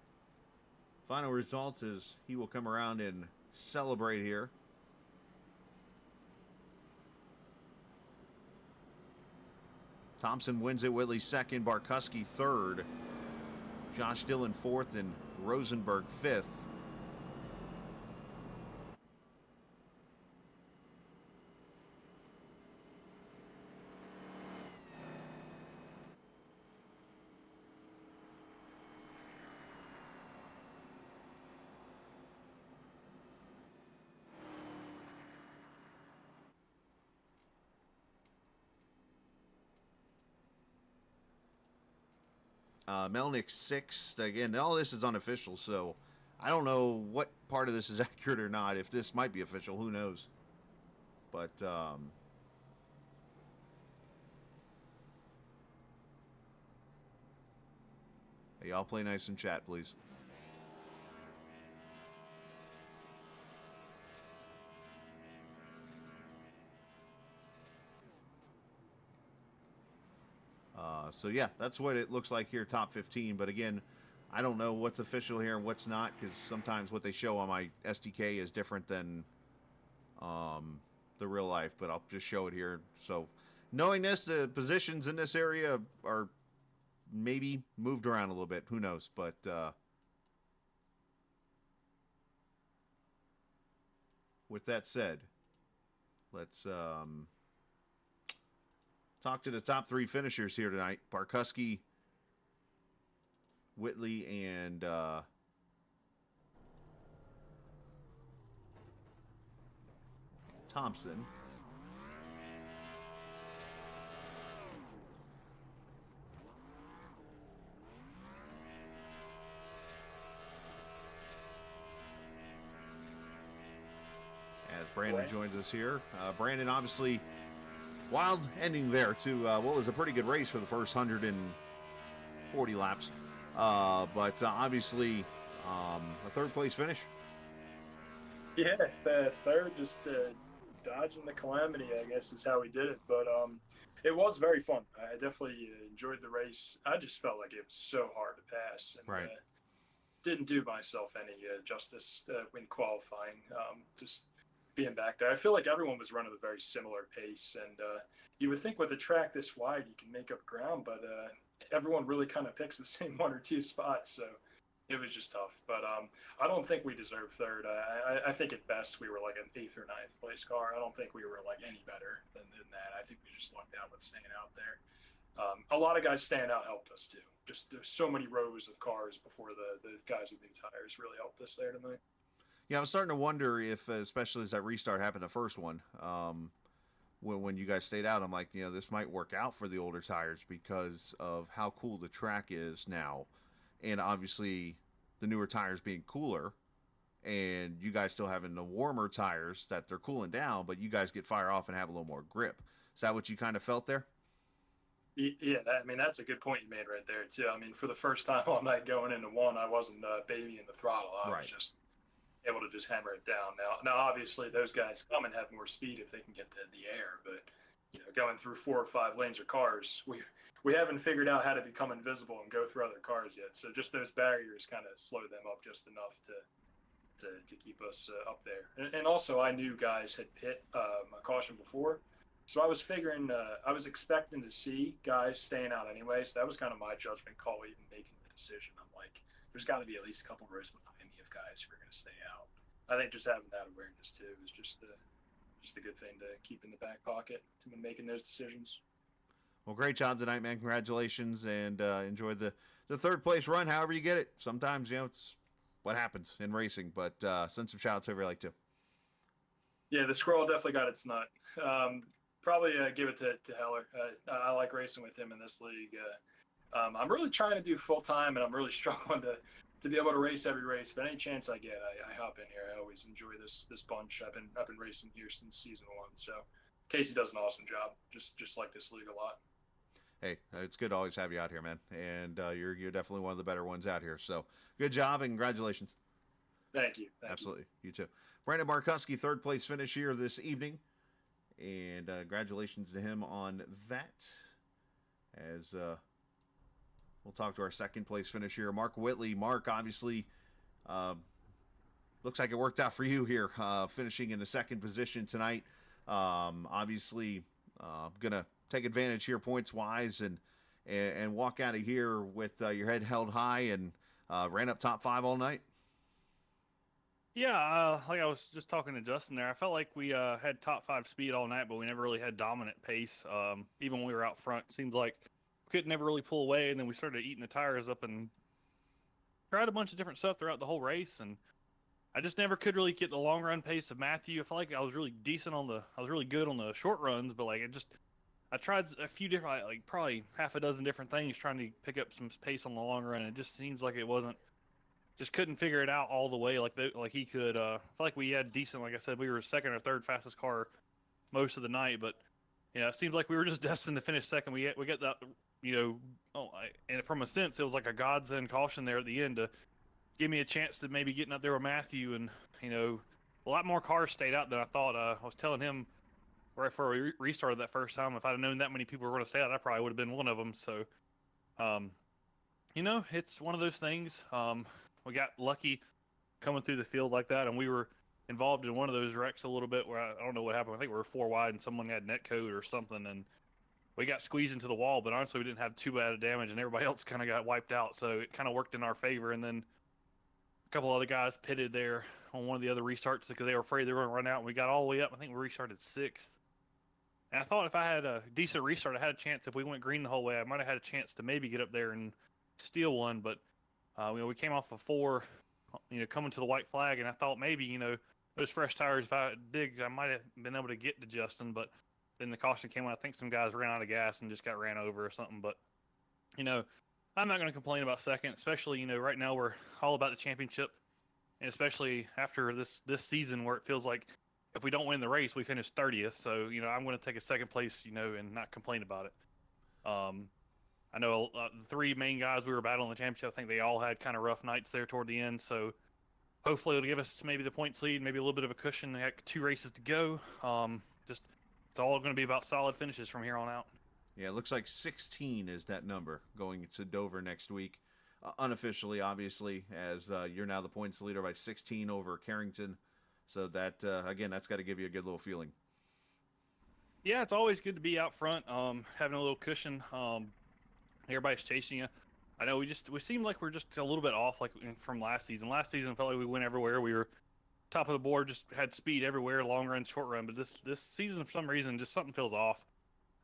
final results as he will come around and celebrate here. Thompson wins it. Whitley second. Barkuski third. Josh Dillon fourth and Rosenberg fifth. Melnick sixth. Again, all this is unofficial, so I don't know what part of this is accurate or not. If this might be official, who knows? But hey, y'all play nice in chat, please. So yeah, that's what it looks like here, top 15. But again, I don't know what's official here and what's not, because sometimes what they show on my SDK is different than the real life. But I'll just show it here. So knowing this, the positions in this area are maybe moved around a little bit. Who knows? But with that said, let's talk to the top 3 finishers here tonight. Barkuski, Whitley, and Thompson. As Brandon joins us here. Brandon, obviously, wild ending there to what was a pretty good race for the first 140 laps. But obviously, a third place finish. Yeah, the third, just dodging the calamity, I guess, is how we did it. But it was very fun. I definitely enjoyed the race. I just felt like it was so hard to pass. And, right. Didn't do myself any justice when qualifying. Just being back there, I feel like everyone was running a very similar pace, and you would think with a track this wide you can make up ground, but everyone really kind of picks the same 1 or 2 spots, so it was just tough. But I don't think we deserved third. I think at best we were like an 8th or 9th place car. I don't think we were like any better than that. I think we just lucked out with staying out there. A lot of guys staying out helped us too. Just there's so many rows of cars before the guys with new tires really helped us there tonight. Yeah, I was starting to wonder if, especially as that restart happened, the first one, when you guys stayed out, I'm like, this might work out for the older tires because of how cool the track is now. And obviously, the newer tires being cooler, and you guys still having the warmer tires that they're cooling down, but you guys get fire off and have a little more grip. Is that what you kind of felt there? Yeah, that's a good point you made right there, too. I mean, for the first time all night going into one, I wasn't babying the throttle. I was just able to just hammer it down. Now, obviously, those guys come and have more speed if they can get the air, but going through 4 or 5 lanes of cars, we haven't figured out how to become invisible and go through other cars yet. So just those barriers kind of slowed them up just enough to keep us up there. And also, I knew guys had hit a caution before, so I was figuring, I was expecting to see guys staying out anyway. So that was kind of my judgment call, even making the decision. I'm like, there's got to be at least a couple rows behind me of guys who are going to stay out. I think just having that awareness too is just a good thing to keep in the back pocket to making those decisions. Well, great job tonight, man. Congratulations, and enjoy the third place run, however you get it. Sometimes, it's what happens in racing, but send some shout-outs over like to. Yeah, the squirrel definitely got its nut. Probably give it to Heller. I like racing with him in this league. I'm really trying to do full-time, and I'm really struggling to be able to race every race, but any chance I get, I hop in here. I always enjoy this bunch. I've been racing here since season 1, so Casey does an awesome job. Just like this league a lot. Hey, it's good to always have you out here, man, and you're definitely one of the better ones out here. So good job and congratulations. Thank you. Absolutely, you too. Brandon Barkuski, third place finish here this evening, and congratulations to him on that. As we'll talk to our second place finisher, Mark Whitley. Mark, obviously, looks like it worked out for you here, finishing in the second position tonight. Obviously, gonna take advantage here points-wise and walk out of here with your head held high and ran up top 5 all night. Yeah, like I was just talking to Justin there, I felt like we had top 5 speed all night, but we never really had dominant pace. Even when we were out front, it seemed like we could never really pull away, and then we started eating the tires up and tried a bunch of different stuff throughout the whole race, and I just never could really get the long run pace of Matthew. I felt like I was really good on the short runs, but like I tried a few different, like probably half a dozen different things trying to pick up some pace on the long run, and it just seems like it wasn't. Just couldn't figure it out all the way like he could. I feel like we had decent, like I said, we were second or third fastest car most of the night, but it seems like we were just destined to finish second. We got that, and from a sense, it was like a godsend caution there at the end to give me a chance to maybe getting up there with Matthew, and a lot more cars stayed out than I thought. I was telling him right before we restarted that first time, if I'd have known that many people were going to stay out, I probably would have been one of them. So, it's one of those things. We got lucky coming through the field like that, and we were involved in one of those wrecks a little bit where I don't know what happened. I think we were 4 wide and someone had net code or something, and we got squeezed into the wall, but honestly we didn't have too bad of damage, and everybody else kind of got wiped out, so it kind of worked in our favor. And then a couple other guys pitted there on one of the other restarts because they were afraid they were going to run out, and we got all the way up. I think we restarted 6th. And I thought if I had a decent restart, I had a chance. If we went green the whole way, I might have had a chance to maybe get up there and steal one. But we came off of 4, coming to the white flag, and I thought maybe those fresh tires, if I digged, I might have been able to get to Justin. But then the caution came out. I think some guys ran out of gas and just got ran over or something. But I'm not going to complain about second, especially right now we're all about the championship, and especially after this season where it feels like if we don't win the race, we finish 30th. So, I'm going to take a second place, and not complain about it. I know the 3 main guys we were battling the championship, I think they all had kind of rough nights there toward the end. So hopefully it'll give us maybe the points lead, maybe a little bit of a cushion. They got 2 races to go. It's all going to be about solid finishes from here on out. Yeah, it looks like 16 is that number going to Dover next week. Unofficially, obviously, as you're now the points leader by 16 over Carrington. So that, again, that's got to give you a good little feeling. Yeah, it's always good to be out front, having a little cushion. Everybody's chasing you. I know we seem like we're just a little bit off like from last season. Last season felt like we went everywhere. We were top of the board, just had speed everywhere, long run, short run. But this season, for some reason, just something feels off.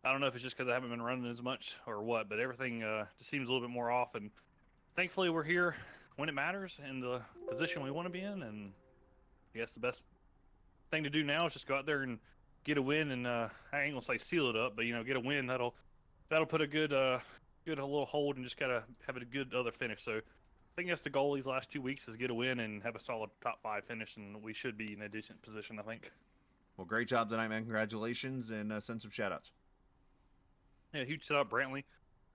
I don't know if it's just because I haven't been running as much or what, but everything just seems a little bit more off. And thankfully, we're here when it matters in the position we want to be in. And I guess the best thing to do now is just go out there and get a win. And I ain't gonna say seal it up, but get a win that'll put a good little hold and just gotta have a good other finish. So I think that's the goal these last 2 weeks is get a win and have a solid top 5 finish, and we should be in a decent position, I think. Well, great job tonight, man. Congratulations, and send some shout-outs. Yeah, huge shout out Brantley,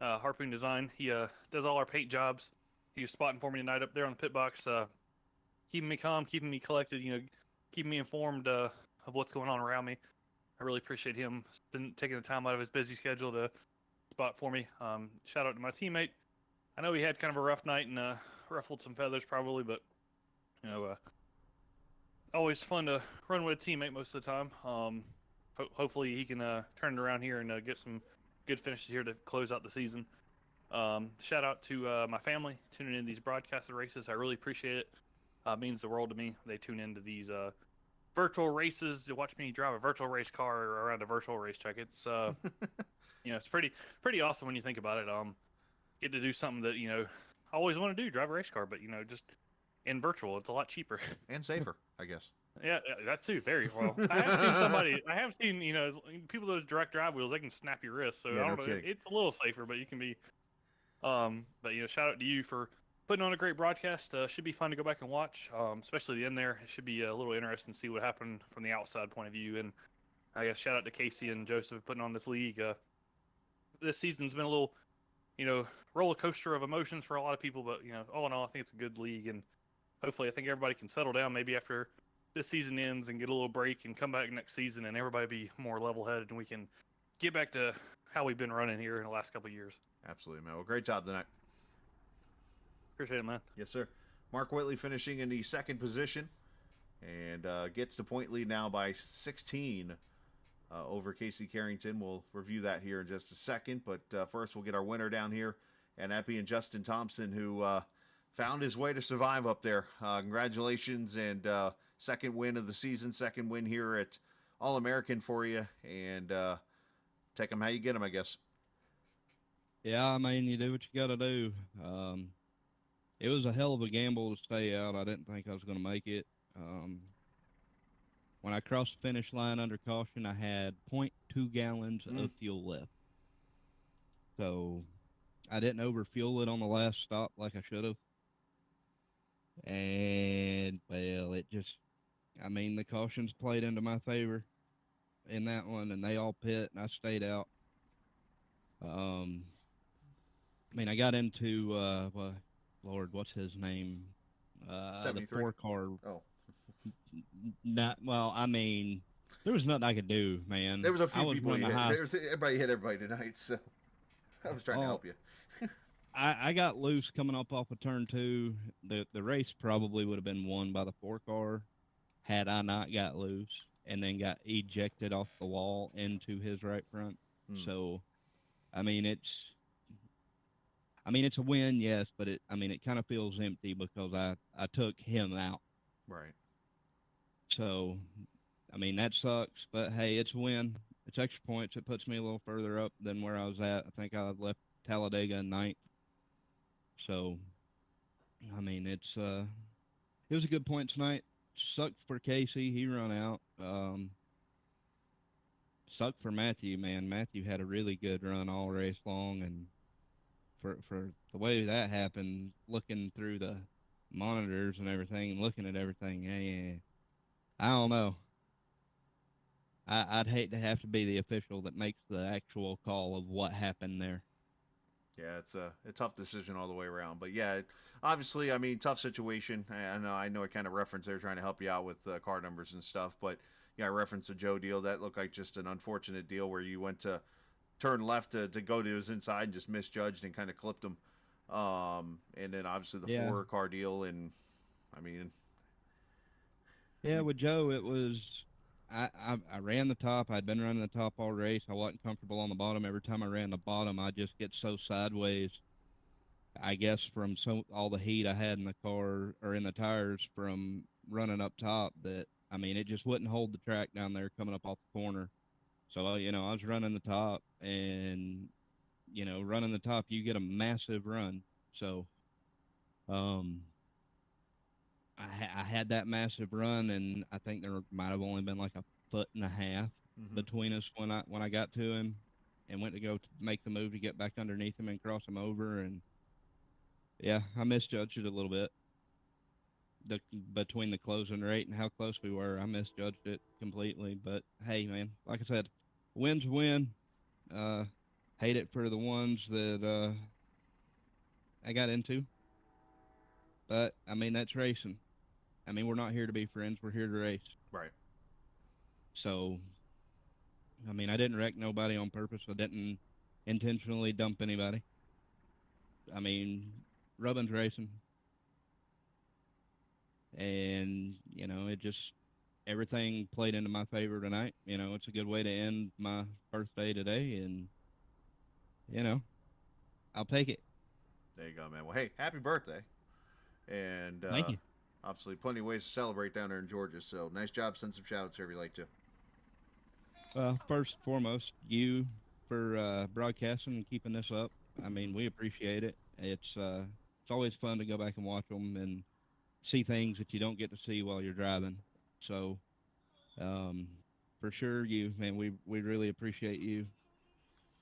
Harpoon Design. He does all our paint jobs. He was spotting for me tonight up there on the pit box, keeping me calm, keeping me collected, keeping me informed of what's going on around me. I really appreciate him taking the time out of his busy schedule to spot for me. Shout out to my teammate. I know he had kind of a rough night and ruffled some feathers probably, but always fun to run with a teammate most of the time. Hopefully he can turn it around here and get some good finishes here to close out the season. Shout out to my family tuning in these broadcasted races. I really appreciate it. It means the world to me. They tune into these virtual races to watch me drive a virtual race car around a virtual racetrack. It's it's pretty awesome when you think about it. Get to do something that I always want to do, drive a race car, but just in virtual, it's a lot cheaper And safer, I guess. Yeah, that too. Very well. I have seen people that direct drive wheels. They can snap your wrist, so Yeah, I don't no know. kidding. It's a little safer, but you can be. But shout out to you for putting on a great broadcast. Should be fun to go back and watch. Especially the end there. It should be a little interesting to see what happened from the outside point of view. And I guess shout out to Casey and Joseph putting on this league. This season's been a little, roller coaster of emotions for a lot of people, but all in all, I think it's a good league, and hopefully, I think everybody can settle down maybe after this season ends and get a little break and come back next season, and everybody be more level-headed, and we can get back to how we've been running here in the last couple of years. Absolutely, man. Well, great job tonight. Appreciate it, man. Yes, sir. Mark Whitley finishing in the second position and gets the point lead now by 16 over Casey Carrington. We'll review that here in just a second, but first we'll get our winner down here, and that being Justin Thompson, who found his way to survive up there. Congratulations, and second win of the season, second win here at All-American for you, and take them how you get them, I guess. Yeah, I mean, you do what you got to do. It was a hell of a gamble to stay out. I didn't think I was going to make it. When I crossed the finish line under caution, I had 0.2 gallons of fuel left. So I didn't overfuel it on the last stop like I should have. And, well, the cautions played into my favor. in that one, and they all pit, and I stayed out. I mean, I got into well, Lord, what's his name? The 73. 4-car. Oh, Not well. I mean, there was nothing I could do, man. there was a I few was people you running hit. high. Everybody hit everybody tonight, so I was trying to Oh, help you. I got loose coming up off of turn 2. The race probably would have been won by the 4-car had I not got loose and then got ejected off the wall into his right front. So, I mean, it's a win, yes, but it kind of feels empty because I took him out. Right. So, I mean, that sucks, but hey, it's a win. It's extra points. It puts me a little further up than where I was at. I think I left Talladega in 9th. So, I mean, it was a good point tonight. Sucked for Casey. He run out. Sucked for Matthew, man. Matthew had a really good run all race long, and for the way that happened, looking through the monitors and everything, and looking at everything, I don't know. I'd hate to have to be the official that makes the actual call of what happened there. Yeah, it's a tough decision all the way around. But yeah, obviously, I mean, tough situation. I know I kind of referenced they're trying to help you out with car numbers and stuff. But yeah, I referenced the Joe deal. That looked like just an unfortunate deal where you went to turn left to go to his inside and just misjudged and kind of clipped him. And then obviously the 4-car deal. And I mean, yeah, with Joe, it was I ran the top. I'd been running the top all race. I wasn't comfortable on the bottom. Every time I ran the bottom, I just get so sideways. I guess from all the heat I had in the car or in the tires from running up top that, I mean, it just wouldn't hold the track down there coming up off the corner. So, I was running the top, and, running the top, you get a massive run. So, I had that massive run, and I think there might have only been like a 1.5 foot between us when I got to him and went to go make the move to get back underneath him and cross him over. And yeah, I misjudged it a little bit. Between the closing rate and how close we were, I misjudged it completely. But hey, man, like I said, win's a win. Hate it for the ones that I got into. But I mean, that's racing. I mean, we're not here to be friends. We're here to race. right. So, I mean, I didn't wreck nobody on purpose. I didn't intentionally dump anybody. I mean, rubbing's racing. And, it just, everything played into my favor tonight. It's a good way to end my birthday today. And, I'll take it. There you go, man. Well, hey, happy birthday. And Thank you. obviously plenty of ways to celebrate down there in Georgia. So nice job. Send some shout outs here if you like to. First and foremost, you for broadcasting and keeping this up. I mean, we appreciate it. It's always fun to go back and watch them and see things that you don't get to see while you're driving. So, for sure, man, we really appreciate you.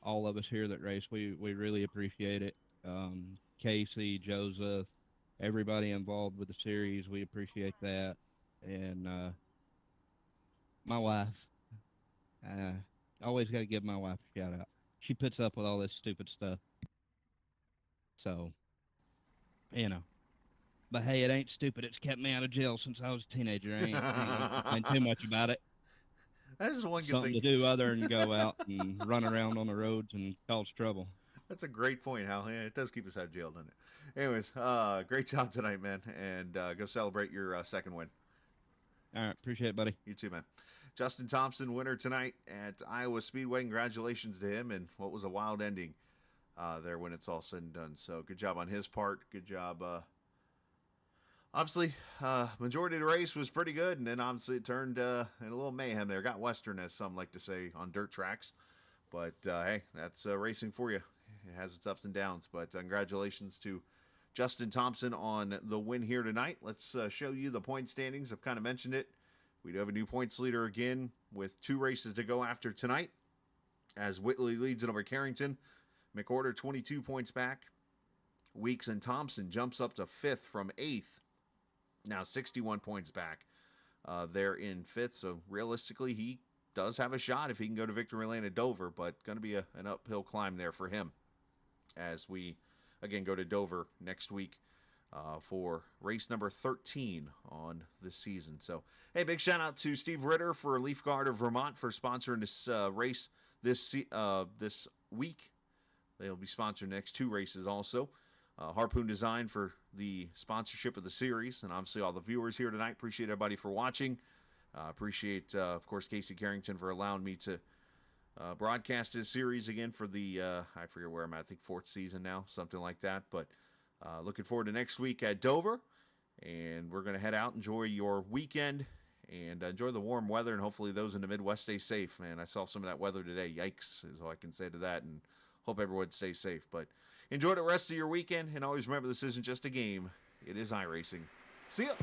All of us here that race, we really appreciate it. Casey, Joseph, everybody involved with the series, we appreciate that. And my wife, always got to give my wife a shout out. She puts up with all this stupid stuff. So, But hey, it ain't stupid. It's kept me out of jail since I was a teenager. I ain't gonna complain too much about it. That is one good Something thing to do other than go out and run around on the roads and cause trouble. That's a great point, Hal. Yeah, it does keep us out of jail, doesn't it? Anyways, great job tonight, man. And go celebrate your second win. All right. Appreciate it, buddy. You too, man. Justin Thompson, winner tonight at Iowa Speedway. Congratulations to him, and what was a wild ending there when it's all said and done. So good job on his part. Good job. Obviously, majority of the race was pretty good, and then obviously it turned in a little mayhem there. Got Western, as some like to say, on dirt tracks. But, hey, that's racing for you. It has its ups and downs. But congratulations to Justin Thompson on the win here tonight. Let's show you the point standings. I've kind of mentioned it. We do have a new points leader again with 2 races to go after tonight, as Whitley leads it over Carrington. McOrder 22 points back. Weeks and Thompson jumps up to 5th from 8th. Now 61 points back. They're in 5th, so realistically he does have a shot if he can go to victory lane at Dover, but going to be an uphill climb there for him as we, again, go to Dover next week for race number 13 on the season. So, hey, big shout out to Steve Ritter for Leafguard of Vermont for sponsoring this race this week. They'll be sponsoring the next 2 races also. Harpoon Design for the sponsorship of the series, and obviously all the viewers here tonight. Appreciate everybody for watching. Appreciate, of course, Casey Carrington for allowing me to broadcast his series again for the, I forget where I'm at, I think 4th season now, something like that. But looking forward to next week at Dover, and we're going to head out, enjoy your weekend, and enjoy the warm weather, and hopefully those in the Midwest stay safe, man. I saw some of that weather today. Yikes is all I can say to that, and hope everyone stays safe. But enjoy the rest of your weekend, and always remember this isn't just a game. It is iRacing. See ya!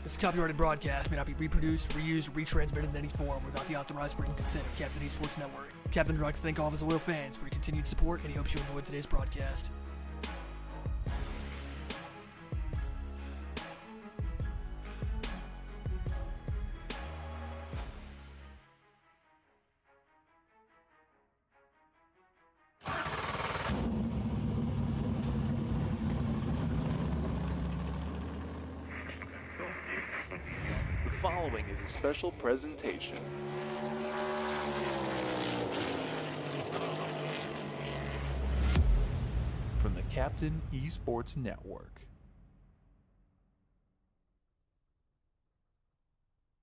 This copyrighted broadcast may not be reproduced, reused, or retransmitted in any form without the authorized written consent of Captain Esports Network. Captain would like to thank all of his loyal fans for your continued support, and he hopes you enjoyed today's broadcast. The following is a special presentation. From the Captain Esports Network.